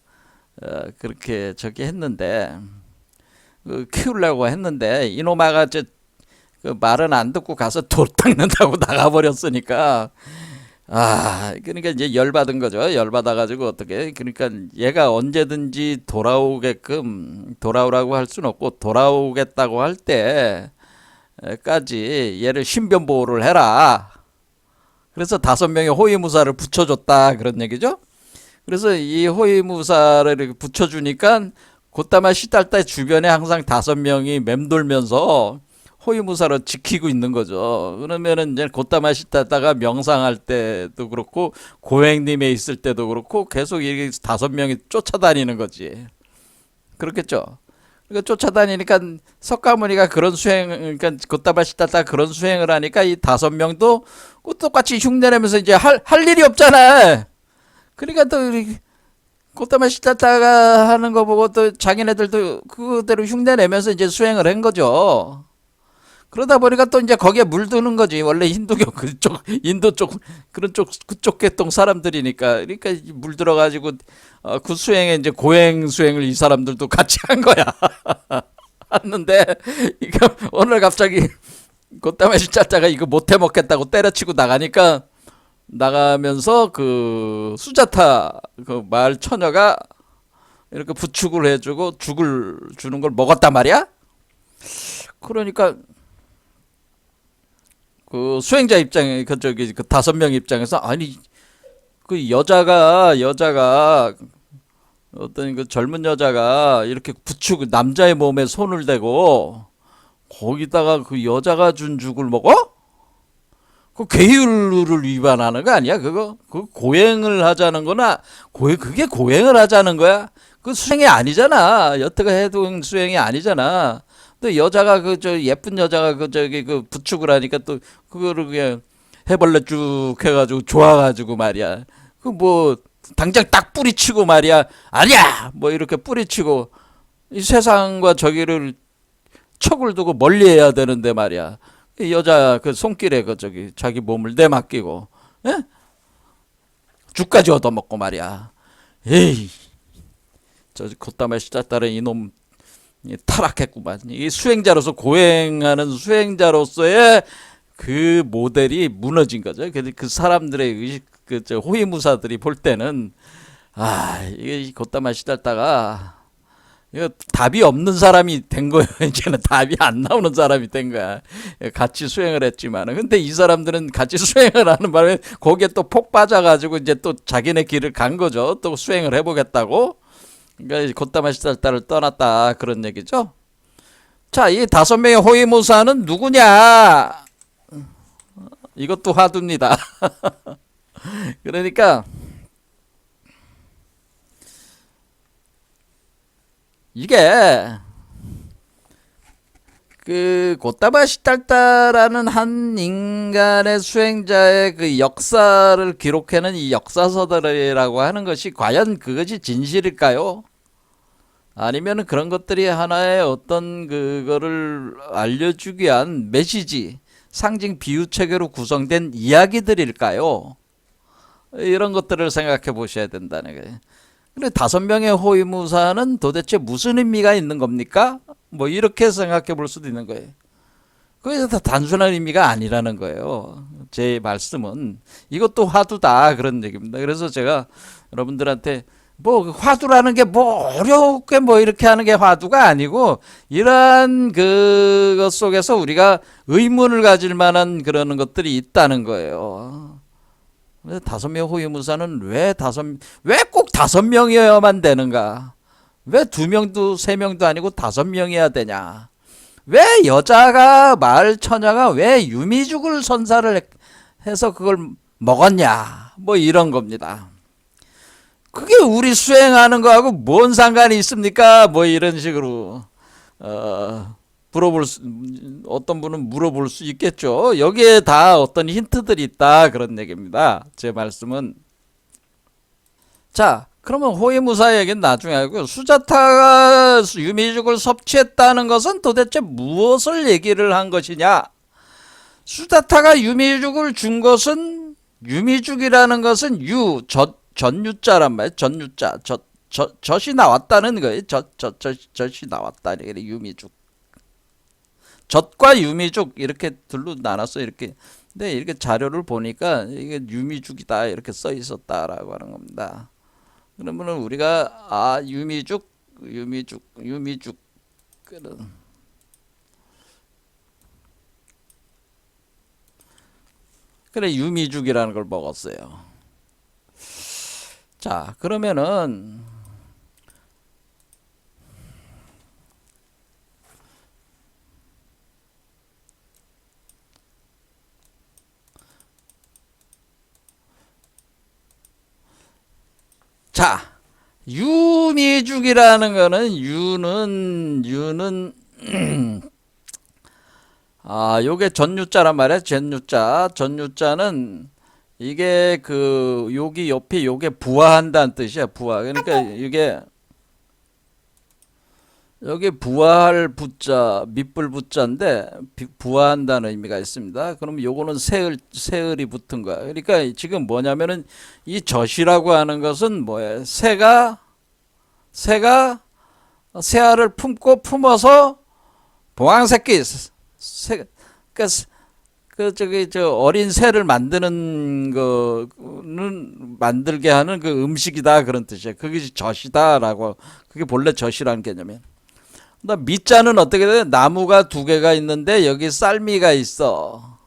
그렇게 했는데 키우려고 했는데 이놈아가 그 말은 안 듣고 가서 돌 닦는다고 나가버렸으니까 그러니까 이제 열받은 거죠. 열받아가지고 어떻게 그러니까 얘가 언제든지 돌아오라고 할 수는 없고 돌아오겠다고 할 때까지 얘를 신변 보호를 해라. 그래서 5명의 호위무사를 붙여줬다 그런 얘기죠. 그래서 이 호위무사를 이렇게 붙여주니까 곧다마 시달때 주변에 항상 5명이 맴돌면서 호위무사로 지키고 있는 거죠. 그러면은 이제 곧다마 씻다가 명상할 때도 그렇고 고행님에 있을 때도 그렇고 계속 이렇게 5명이 쫓아다니는 거지. 그렇겠죠. 그러니까 쫓아다니니까 석가모니가 그런 수행, 그러니까 곧다마 씻다가 그런 수행을 하니까 이 5명도 똑같이 흉내내면서 이제 할 일이 없잖아. 그러니까 또 곧다마 씻다가 하는 거 보고 또 자기네들도 그대로 흉내내면서 이제 수행을 한 거죠. 그러다 보니까 또 이제 거기에 물드는 거지. 원래 힌두교 그쪽, 인도 쪽, 그런 쪽, 그쪽 계통 사람들이니까. 그러니까 물들어가지고, 그 수행에 이제 고행 수행을 이 사람들도 같이 한 거야. 했는데, 이거 오늘 갑자기 곧다마 씻다가 이거 못해 먹겠다고 때려치고 나가니까, 나가면서 그 수자타 그 마을 처녀가 이렇게 부축을 해주고 죽을 주는 걸 먹었단 말이야. 그러니까 그 수행자 입장에 그 저기 그 5명 입장에서 아니 그 여자가 어떤 그 젊은 여자가 이렇게 부축 남자의 몸에 손을 대고 거기다가 그 여자가 준 죽을 먹어? 그 계율을 위반하는 거 아니야? 그거 그 고행을 하자는 거나 그게 고행을 하자는 거야? 그 수행이 아니잖아. 여태가 해동 수행이 아니잖아. 또 여자가 그 저 예쁜 여자가 그 저기 그 부축을 하니까 또 그거를 그냥 해벌레 쭉 해가지고 좋아가지고 말이야. 그 뭐 당장 딱 뿌리치고 말이야. 아니야 뭐 이렇게 뿌리치고 이 세상과 저기를 척을 두고 멀리해야 되는데 말이야. 이 여자 그 손길에 그 저기 자기 몸을 내맡기고 에? 죽까지 얻어먹고 말이야. 에이 저 콧담에 시작다른 이놈 타락했구만. 이 수행자로서 고행하는 수행자로서의 그 모델이 무너진 거죠. 그 사람들의 의식 그저 호위무사들이 볼 때는 이게 콧담에 시달다가 이거 답이 없는 사람이 된 거예요. 이제는 답이 안 나오는 사람이 된 거야. 같이 수행을 했지만. 근데 이 사람들은 같이 수행을 하는 바람에 거기에 또 폭 빠져가지고 이제 또 자기네 길을 간 거죠. 또 수행을 해보겠다고. 그러니까 곧다마 시달다를 떠났다. 그런 얘기죠. 자, 이 5명의 호위무사는 누구냐? 이것도 화두입니다. 그러니까 이게 그 곧다마 시달다라는 한 인간의 수행자의 그 역사를 기록해낸 이 역사서들이라고 하는 것이 과연 그것이 진실일까요? 아니면 그런 것들이 하나의 어떤 그거를 알려주기 위한 메시지, 상징 비유 체계로 구성된 이야기들일까요? 이런 것들을 생각해 보셔야 된다는 거예요. 근데 5명의 호위무사는 도대체 무슨 의미가 있는 겁니까? 뭐 이렇게 생각해 볼 수도 있는 거예요. 그게 다 단순한 의미가 아니라는 거예요. 제 말씀은 이것도 화두다 그런 얘기입니다. 그래서 제가 여러분들한테 뭐 화두라는 게 뭐 어렵게 뭐 이렇게 하는 게 화두가 아니고 이러한 그것 속에서 우리가 의문을 가질 만한 그런 것들이 있다는 거예요. 5명 호위무사는 왜 꼭 5명이어야만 되는가? 왜 2명도 3명도 아니고 5명이어야 되냐? 왜 여자가 마을 처녀가 왜 유미죽을 선사를 해서 그걸 먹었냐? 뭐 이런 겁니다. 그게 우리 수행하는 거하고 뭔 상관이 있습니까? 뭐 이런 식으로 어떤 분은 물어볼 수 있겠죠. 여기에 다 어떤 힌트들이 있다 그런 얘기입니다. 제 말씀은. 자, 그러면 호위무사 얘기는 나중에 하고요. 수자타가 유미죽을 섭취했다는 것은 도대체 무엇을 얘기를 한 것이냐? 수자타가 유미죽을 준 것은 유미죽이라는 것은 전유자란 말이에요. 전유자 젖이 나왔다는 거예요. 젖이 나왔다. 유미죽. 젖과 유미죽 이렇게 둘로 나눠서 이렇게. 근데 이렇게 자료를 보니까 이게 유미죽이다 이렇게 써 있었다라고 하는 겁니다. 그러면은 우리가 유미죽 그래 유미죽이라는 걸 먹었어요. 자, 그러면은 자, 유미죽이라는 거는 유는 요게 전유자란 말이야. 전유자는 이게 그 여기 옆에 요게 부화한다는 뜻이야. 부화. 그러니까 이게 여기 부화할 부자, 밑불 부자인데 부화한다는 의미가 있습니다. 그럼 요거는 세을이 붙은 거야. 그러니까 지금 뭐냐면은 이 젖이라고 하는 것은 뭐예요? 새가 새알을 품어서 봉황새끼 그러니까 저기 저 어린 새를 만드는 거는 만들게 하는 그 음식이다 그런 뜻이에요. 그게 젖이다라고. 그게 본래 젖이라는 개념이에요. 나 밑자는 어떻게 돼? 나무가 두 개가 있는데 여기 쌀미가 있어.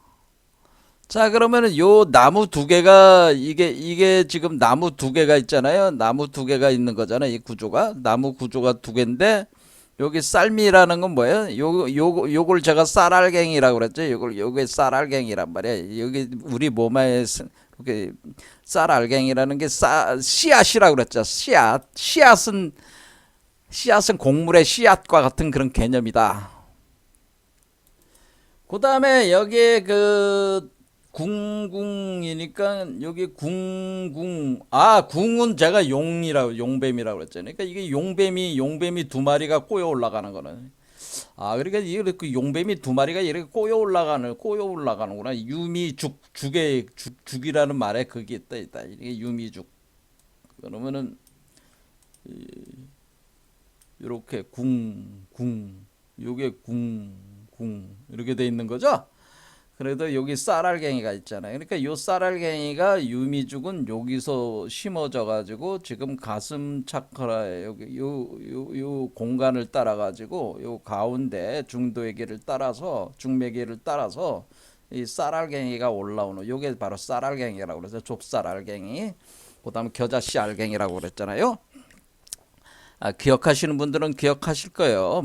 자, 그러면은 요 나무 두 개가 이게 지금 나무 두 개가 있잖아요. 나무 두 개가 있는 거잖아요. 이 구조가 나무 구조가 두 개인데 여기 쌀미라는 건 뭐예요? 요걸 제가 쌀알갱이라고 그랬죠. 요게 쌀알갱이란 말이야. 여기 우리 몸에 이렇게 쌀알갱이라는 게 씨앗이라고 그랬죠. 씨앗은 곡물의 씨앗과 같은 그런 개념이다. 그 다음에 여기에 그 궁궁이니까 여기 궁은 제가 용뱀이라고 그랬잖아요. 그러니까 이게 용뱀이 두 마리가 꼬여 올라가는 거는. 그러니까 이게 그 용뱀이 두 마리가 이렇게 꼬여 올라가는구나. 죽이라는 말에 그게 있다. 이게 유미죽. 그러면은 이렇게 요게 이렇게 돼 있는 거죠. 그래도 여기 쌀알갱이가 있잖아요. 그러니까 요 쌀알갱이가 유미죽은 여기서 심어져 가지고 지금 가슴 차크라에 여기 요 공간을 따라 가지고 요 가운데 중도의 중매기를 따라서 이 쌀알갱이가 올라오는 요게 바로 쌀알갱이라고 그래서 좁쌀알갱이. 그다음에 겨자씨 알갱이라고 그랬잖아요. 기억하시는 분들은 기억하실 거예요.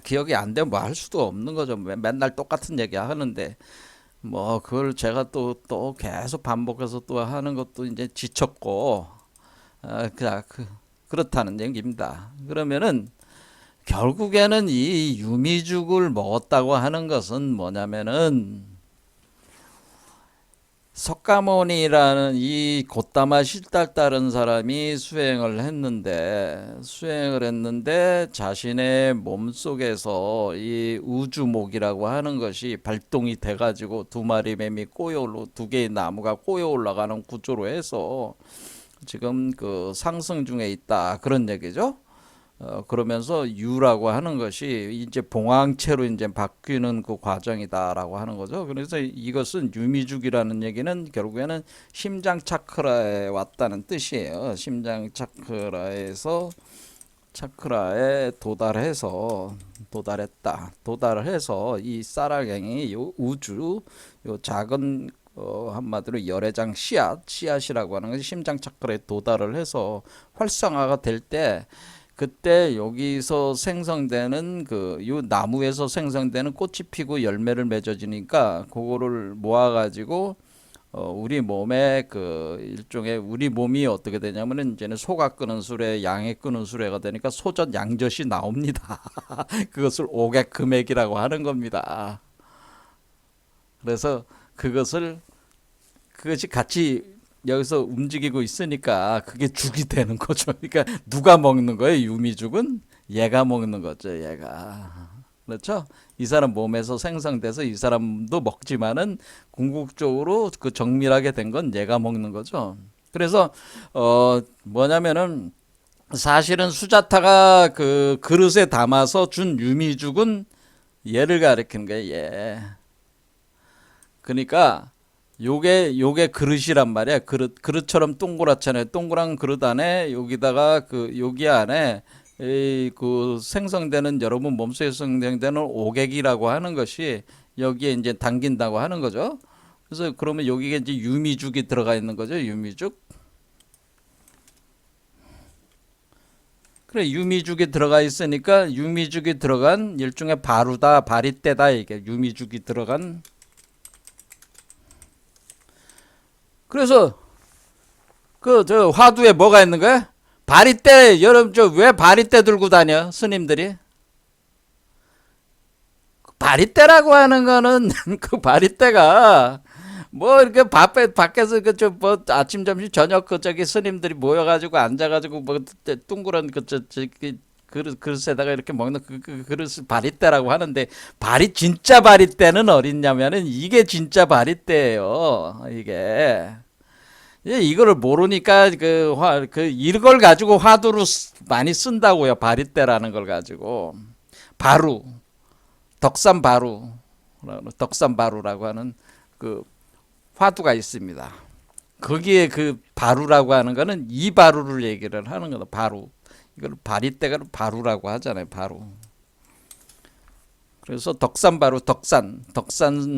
기억이 안 되면 뭐 할 수도 없는 거죠. 맨날 똑같은 얘기 하는데, 그걸 제가 또 계속 반복해서 또 하는 것도 이제 지쳤고, 그렇다는 얘기입니다. 그러면은, 결국에는 이 유미죽을 먹었다고 하는 것은 뭐냐면은, 석가모니라는 이 곶다마 실달 따른 사람이 수행을 했는데 자신의 몸속에서 이 우주목이라고 하는 것이 발동이 돼 가지고 두 마리 뱀이 두 개의 나무가 꼬여 올라가는 구조로 해서 지금 그 상승 중에 있다 그런 얘기죠. 그러면서 유라고 하는 것이 이제 봉황체로 이제 바뀌는 그 과정이다라고 하는 거죠. 그래서 이것은 유미죽이라는 얘기는 결국에는 심장 차크라에 왔다는 뜻이에요. 심장 차크라에 도달을 해서 이 쌀알갱이 요 우주 요 작은 한마디로 열애장 씨앗이라고 하는 것이 심장 차크라에 도달을 해서 활성화가 될 때 그때 여기서 생성되는 요 나무에서 생성되는 꽃이 피고 열매를 맺어지니까 그거를 모아가지고 우리 몸에 일종의 우리 몸이 어떻게 되냐면은 이제는 소가 끄는 수레, 양이 끄는 수레가 되니까 소젖 양젖이 나옵니다. 그것을 오객금액이라고 하는 겁니다. 그래서 그것이 같이 여기서 움직이고 있으니까 그게 죽이 되는 거죠. 그러니까 누가 먹는 거예요? 유미죽은 얘가 먹는 거죠. 얘가. 그렇죠? 이 사람 몸에서 생성돼서 이 사람도 먹지만은 궁극적으로 그 정밀하게 된 건 얘가 먹는 거죠. 그래서 뭐냐면은 사실은 수자타가 그 그릇에 담아서 준 유미죽은 얘를 가리키는 거예요. 얘. 그러니까 요게 그릇이란 말이야. 그릇처럼 동그랗잖아요. 동그란 그릇 안에 여기다가 여기 안에 그 생성되는 여러분 몸속에 생성되는 오객이라고 하는 것이 여기에 이제 담긴다고 하는 거죠. 그래서 그러면 여기에 이제 유미죽이 들어가 있는 거죠. 유미죽. 그래, 유미죽이 들어가 있으니까 유미죽이 들어간 일종의 바리떼다 이게 유미죽이 들어간. 그래서 그 저 화두에 뭐가 있는 거야? 바리떼. 여러분 저 왜 바리떼 들고 다녀 스님들이? 바리떼라고 하는 거는 그 바리떼가 뭐 이렇게 밖에서 그 저 뭐 아침 점심 저녁 그 저기 스님들이 모여가지고 앉아가지고 뭐 둥그런 그 그릇에다가 이렇게 먹는 그 그릇을 바리떼라고 하는데, 진짜 바리떼는 어딨냐면은 이게 진짜 바리떼예요. 이게 이거를 모르니까 이걸 가지고 화두로 많이 쓴다고요. 바리떼라는 걸 가지고. 바루, 덕산바루, 덕산바루라고 하는 그 화두가 있습니다. 거기에 그 바루라고 하는 거는 이 바루를 얘기를 하는 거다. 바루. 이걸 바리떼가 바루라고 하잖아요. 바루. 그래서 덕산바루, 덕산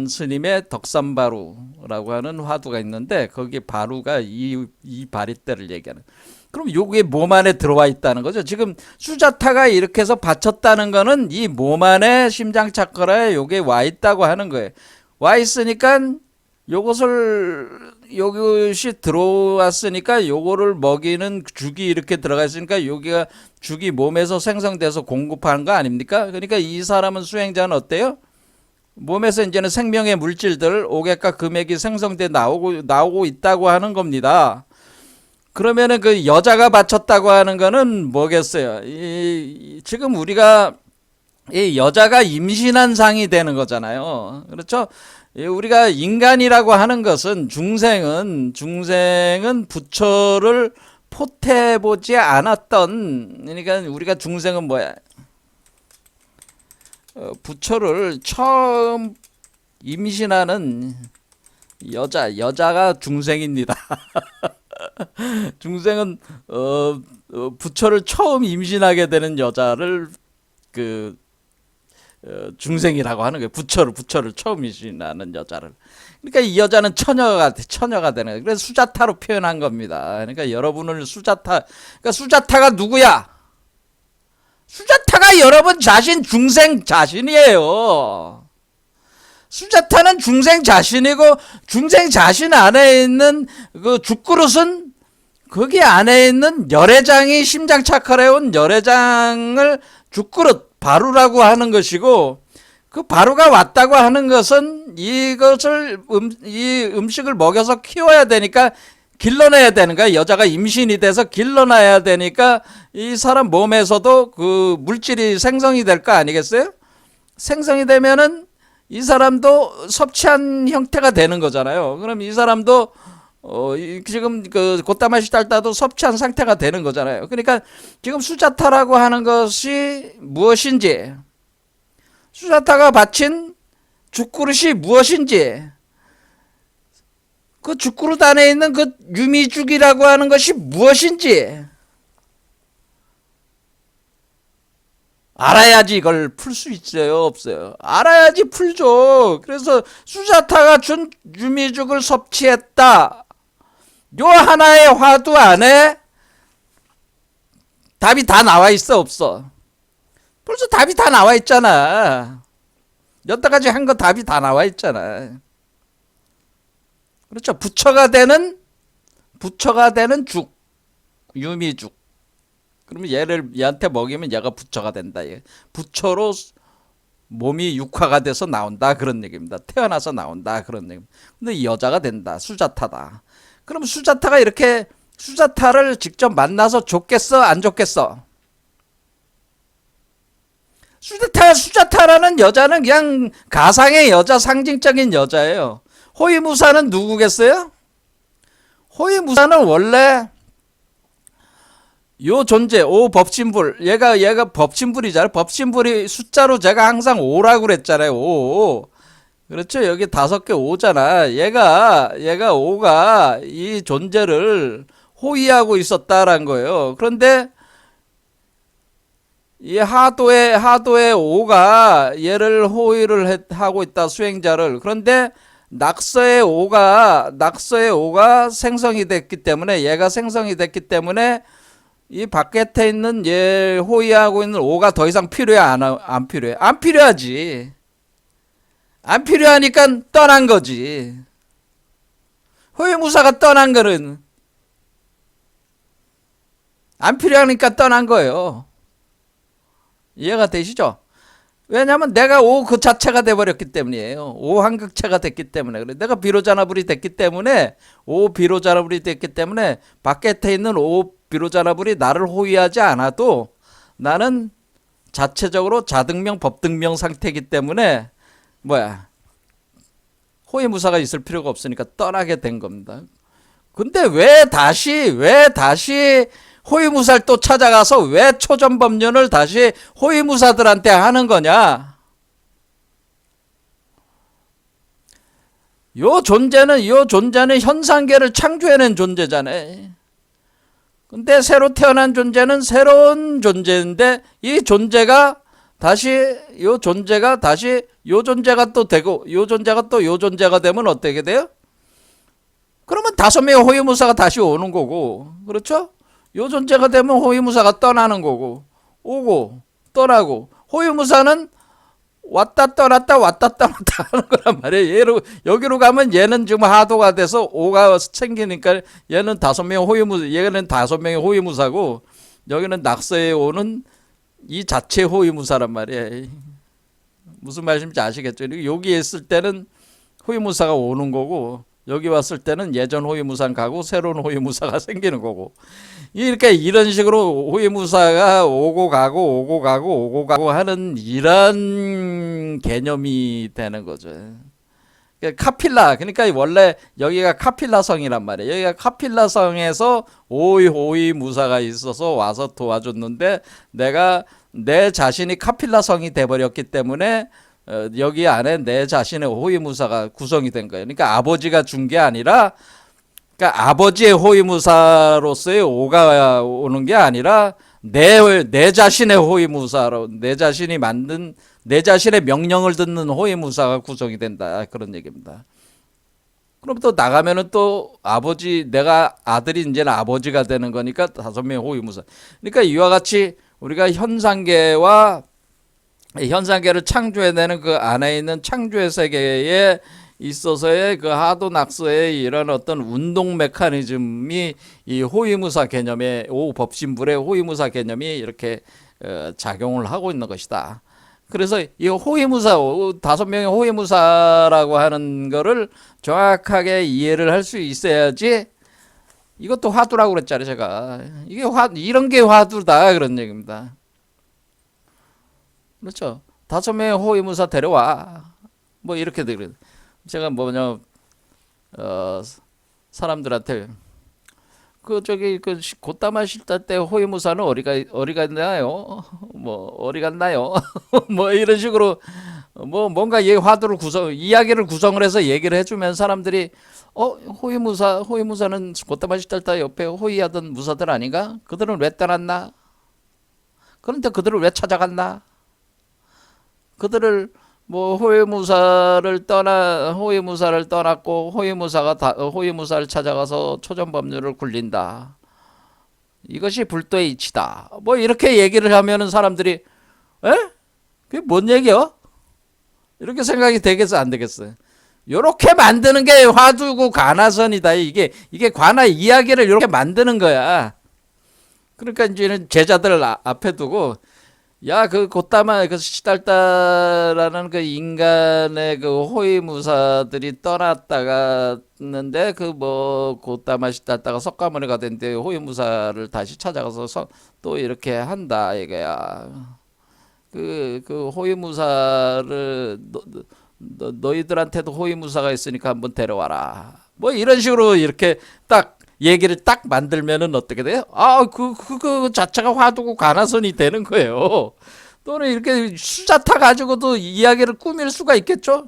스님의 덕산바루라고 하는 화두가 있는데, 거기에 바루가 이 바리떼를 얘기하는. 그럼 요게 몸 안에 들어와 있다는 거죠. 지금 수자타가 이렇게 해서 받쳤다는 거는 이 몸 안에 심장 차크라에 요게 와 있다고 하는 거예요. 와 있으니까 요것이 들어왔으니까 요거를 먹이는 죽이 이렇게 들어가 있으니까 여기가 죽이 몸에서 생성돼서 공급하는 거 아닙니까? 그러니까 이 사람은, 수행자는 어때요? 몸에서 이제는 생명의 물질들, 오객과 금액이 생성돼 나오고 있다고 하는 겁니다. 그러면은 그 여자가 바쳤다고 하는 거는 뭐겠어요? 지금 우리가 이 여자가 임신한 상이 되는 거잖아요. 그렇죠? 우리가 인간이라고 하는 것은, 중생은 부처를 포태보지 않았던, 그러니까 우리가 중생은 뭐야? 부처를 처음 임신하는 여자가 중생입니다. 중생은 부처를 처음 임신하게 되는 여자를 그 중생이라고 하는 거예요. 부처를 처음 임신하는 여자를. 그러니까 이 여자는 처녀가 되는 거예요. 그래서 수자타로 표현한 겁니다. 그러니까 여러분을 그러니까 수자타가 누구야? 수자타가 여러분 중생 자신이에요. 수자타는 중생 자신이고, 중생 자신 안에 있는 그 죽그릇은 거기 안에 있는 열애장이 심장 차크라에 온 열애장을 죽그릇 바루라고 하는 것이고, 그 바루가 왔다고 하는 것은 이것을 이 음식을 먹여서 키워야 되니까 길러내야 되는 거야. 여자가 임신이 돼서 길러내야 되니까 이 사람 몸에서도 그 물질이 생성이 될 거 아니겠어요? 생성이 되면은 이 사람도 섭취한 형태가 되는 거잖아요. 그럼 이 사람도 지금 그 고타마시달다도 섭취한 상태가 되는 거잖아요. 그러니까 지금 수자타라고 하는 것이 무엇인지, 수자타가 바친 죽그릇이 무엇인지, 그 죽그릇 안에 있는 그 유미죽이라고 하는 것이 무엇인지 알아야지 이걸 풀 수 있어요, 없어요? 알아야지 풀죠. 그래서 수자타가 준 유미죽을 섭취했다, 요 하나의 화두 안에 답이 다 나와 있어, 없어? 벌써 답이 다 나와 있잖아. 여태까지 한 거 답이 다 나와 있잖아. 그렇죠? 부처가 되는 죽, 유미죽. 그러면 얘한테 먹이면 얘가 부처가 된다. 부처로 몸이 육화가 돼서 나온다, 그런 얘기입니다. 태어나서 나온다, 그런 얘기입니다. 근데 이 여자가 된다, 수자타다. 그럼 수자타가 이렇게, 수자타를 직접 만나서 좋겠어, 안 좋겠어? 수자타라는 여자는 그냥 가상의 여자, 상징적인 여자예요. 호위무사는 누구겠어요? 호위무사는 원래 요 존재, 법신불, 얘가 법신불이잖아요. 법신불이 숫자로 제가 항상 5라고 그랬잖아요. 5. 그렇죠? 여기 5개 5잖아. 얘가 5가 이 존재를 호위하고 있었다라는 거예요. 그런데 이 하도의 5가 얘를 호위를 하고 있다, 수행자를. 그런데 낙서의 5가 생성이 됐기 때문에, 얘가 생성이 됐기 때문에 이 바깥에 있는 얘 호위하고 있는 5가 더 이상 필요해, 안 필요해? 안 필요하지. 안 필요하니까 떠난 거지. 호위무사가 떠난 거는 안 필요하니까 떠난 거예요. 이해가 되시죠? 왜냐하면 내가 오 그 자체가 돼버렸기 때문이에요. 오 한극체가 됐기 때문에. 그래 내가 비로자나불이 됐기 때문에, 오 비로자나불이 됐기 때문에 밖에 있는 오 비로자나불이 나를 호위하지 않아도 나는 자체적으로 자등명 법등명 상태이기 때문에 뭐야, 호위무사가 있을 필요가 없으니까 떠나게 된 겁니다. 근데 왜 다시 호위무사를 또 찾아가서 왜 초전법륜을 다시 호위무사들한테 하는 거냐? 요 존재는 현상계를 창조해낸 존재잖아요. 근데 새로 태어난 존재는 새로운 존재인데, 이 존재가 다시 요 존재가 또 되고, 요 존재가 또 요 존재가 되면 어떻게 돼요? 그러면 5명의 호위무사가 다시 오는 거고, 그렇죠? 요 존재가 되면 호위무사가 떠나는 거고, 오고 떠나고, 호위무사는 왔다 떠났다 하는 거란 말이에요. 여기로 가면 얘는 지금 하도가 돼서 오가 생기니까 얘는 5명의 호위무사, 얘는 5명의 호위무사고, 여기는 낙서에 오는 이 자체 호위무사란 말이에요. 무슨 말씀인지 아시겠죠? 여기에 있을 때는 호위무사가 오는 거고, 여기 왔을 때는 예전 호위무사는 가고 새로운 호위무사가 생기는 거고, 이렇게 이런 식으로 호위무사가 오고 가고 하는 이런 개념이 되는 거죠. 카필라, 그러니까 원래 여기가 카필라성이란 말이에요. 여기가 카필라성에서 호위무사가 있어서 와서 도와줬는데, 내가 내 자신이 카필라성이 돼버렸기 때문에 여기 안에 내 자신의 호위무사가 구성이 된 거예요. 그러니까 아버지가 준 게 아니라, 그러니까 아버지의 호위무사로서의 오가 오는 게 아니라 내 자신의 호위무사로, 내 자신이 만든, 내 자신의 명령을 듣는 호위무사가 구성이 된다, 그런 얘기입니다. 그럼 또 나가면은 또 내가 아들이 이제는 아버지가 되는 거니까 5명의 호위무사. 그러니까 이와 같이 우리가 현상계를 창조해내는 그 안에 있는 창조의 세계에 있어서의 그 하도 낙서의 이런 어떤 운동 메커니즘이 이 호위무사 개념의, 오법신불의 호위무사 개념이 이렇게 작용을 하고 있는 것이다. 그래서 이 호위무사, 5명의 호위무사라고 하는 거를 정확하게 이해를 할 수 있어야지. 이것도 화두라고 그랬잖아요, 제가. 이런 게 화두다, 그런 얘기입니다. 그렇죠. 5명의 호위무사 데려와. 뭐 이렇게 되거든요. 제가 사람들한테 그 곧다만 실달 때 호위무사는 어디 갔나요? 뭐 어디 갔나요? 뭐 이런 식으로 뭔가 이야기를 구성을 해서 얘기를 해주면 사람들이 호위무사는 곧다만 실달 때 옆에 호위하던 무사들 아닌가? 그들은 왜 떠났나? 그런데 그들을 왜 찾아갔나? 그들을 호위무사를 떠났고 호위무사를 찾아가서 초전법률을 굴린다. 이것이 불도의 이치다. 뭐 이렇게 얘기를 하면은 사람들이 그게 뭔 얘기야? 이렇게 생각이 되겠어, 안 되겠어요? 요렇게 만드는 게 화두고 관화선이다. 이게 관화 이야기를 이렇게 만드는 거야. 그러니까 이제는 제자들 앞에 두고, 야, 그 곧다마 그 시달다라는 그 인간의 그 호위무사들이 떠났다갔는데, 곧다마 시달다가 석가모니가 된데 호위무사를 다시 찾아가서 또 이렇게 한다 이거야. 그 호위무사를 너희들한테도 호위무사가 있으니까 한번 데려와라. 뭐 이런 식으로 이렇게 딱 얘기를 딱 만들면은 어떻게 돼요? 그 자체가 화두고 관화선이 되는 거예요. 또는 이렇게 수자타 가지고도 이야기를 꾸밀 수가 있겠죠?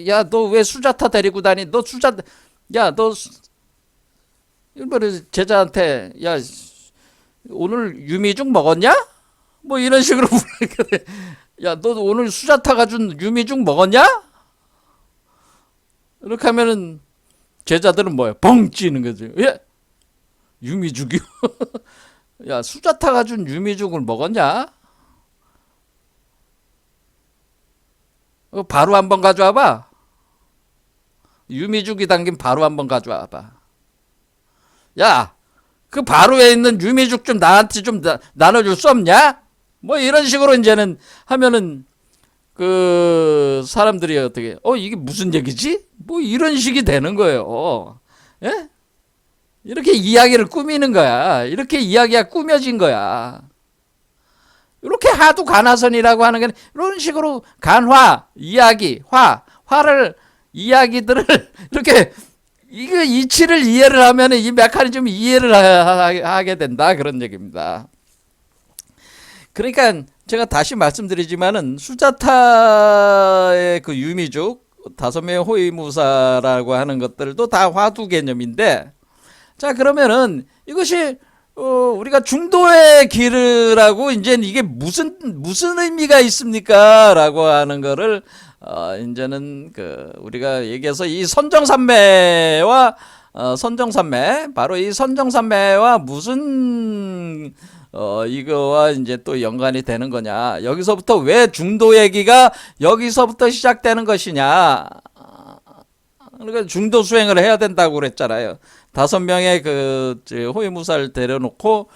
야, 너 왜 수자타 데리고 다니? 야, 너, 일본에 제자한테, 야, 오늘 유미죽 먹었냐? 뭐 이런 식으로 물어보니까, 야, 너 오늘 수자타가 준 유미죽 먹었냐? 이렇게 하면은, 제자들은 뭐야? 뻥 찌는 거지. 예? 유미죽이요? 야, 수자타가 준 유미죽을 먹었냐? 바로 한번 가져와봐. 유미죽이 담긴 바로 한번 가져와봐. 야, 그 바로에 있는 유미죽 좀 나한테 좀 나눠줄 수 없냐? 뭐 이런 식으로 이제는 하면은 그 사람들이 어떻게 이게 무슨 얘기지? 뭐 이런 식이 되는 거예요. 예? 이렇게 이야기를 꾸미는 거야. 이렇게 이야기가 꾸며진 거야. 이렇게 하도 가나선이라고 하는 게 이런 식으로 간화, 이야기, 화를 이야기들을 이렇게 이거 이치를 이해를 하면 이 메커니즘 이해를 하게 된다 그런 얘기입니다. 그러니까 제가 다시 말씀드리지만은 수자타의 그 유미죽 다섯 명의 호위무사라고 하는 것들도 다 화두 개념인데, 자 그러면은 이것이 우리가 중도의 길이라고 이제 이게 무슨 의미가 있습니까?라고 하는 거를 이제는 그 우리가 얘기해서 이 선정산매와 선정산매 바로 이 선정산매와 무슨 이거와 이제 또 연관이 되는 거냐, 여기서부터 왜 중도 얘기가 여기서부터 시작되는 것이냐. 그러니까 중도 수행을 해야 된다고 그랬잖아요. 5명의 그 호위무사를 데려놓고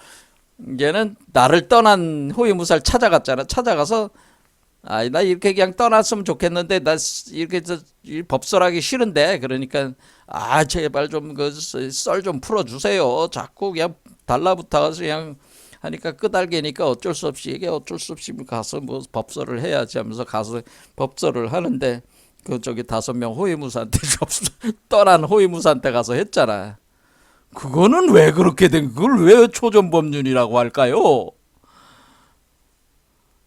이제는 나를 떠난 호위무사를 찾아갔잖아. 찾아가서 나 이렇게 그냥 떠났으면 좋겠는데 나 이렇게 법설하기 싫은데, 그러니까 제발 좀 그 썰 좀 풀어주세요. 자꾸 그냥 달라붙어서 그냥 하니까 끄달개니까 어쩔 수 없이 이게 어쩔 수 없이 가서 뭐 법설을 해야지 하면서 가서 법설을 하는데, 그 저기 5명 호위무사한테 떠난 호위무사한테 가서 했잖아. 그거는 왜 그렇게 된, 그걸 왜 초전법륜이라고 할까요?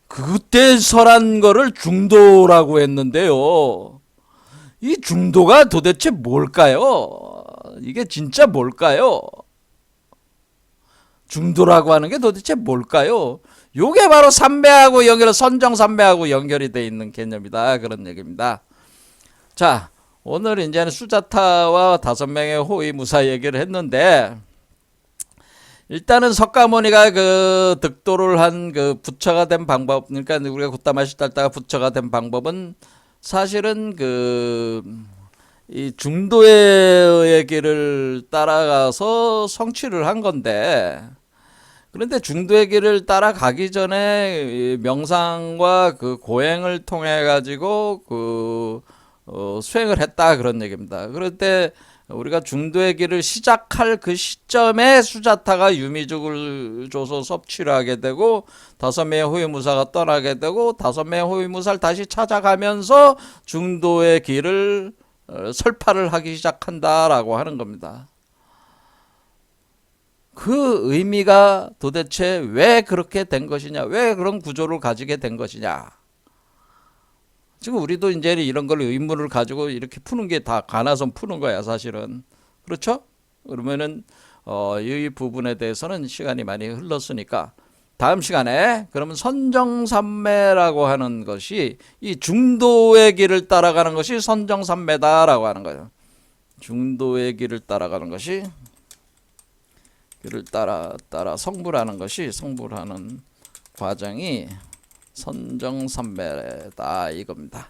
그때 설한 거를 중도라고 했는데요. 이 중도가 도대체 뭘까요? 이게 진짜 뭘까요? 중도라고 하는 게 도대체 뭘까요? 요게 바로 삼매하고 선정삼매하고 연결이 돼 있는 개념이다 그런 얘기입니다. 자, 오늘 이제는 수자타와 5명의 호위무사 얘기를 했는데, 일단은 석가모니가 그 득도를 한 그 부처가 된 방법, 그러니까 우리가 굿다마시 달다가 부처가 된 방법은 사실은 그 이 중도의 길을 따라가서 성취를 한 건데, 그런데 중도의 길을 따라가기 전에 명상과 그 고행을 통해 가지고 그 수행을 했다 그런 얘기입니다. 그럴 때 우리가 중도의 길을 시작할 그 시점에 수자타가 유미죽을 줘서 섭취를 하게 되고 5명의 호위무사가 떠나게 되고 5명의 호위무사를 다시 찾아가면서 중도의 길을 설파를 하기 시작한다라고 하는 겁니다. 그 의미가 도대체 왜 그렇게 된 것이냐, 왜 그런 구조를 가지게 된 것이냐. 지금 우리도 이제 이런 걸 의문을 가지고 이렇게 푸는 게 다 가나선 푸는 거야 사실은. 그렇죠? 그러면은 이 부분에 대해서는 시간이 많이 흘렀으니까 다음 시간에 그러면 선정삼매라고 하는 것이 이 중도의 길을 따라가는 것이 선정삼매다라고 하는 거예요. 중도의 길을 따라가는 것이 길을 따라 성불하는 것이 성불하는 과정이 선정삼매다 이겁니다.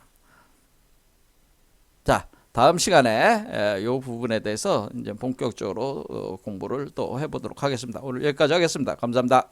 자, 다음 시간에 이 부분에 대해서 이제 본격적으로 공부를 또 해보도록 하겠습니다. 오늘 여기까지 하겠습니다. 감사합니다.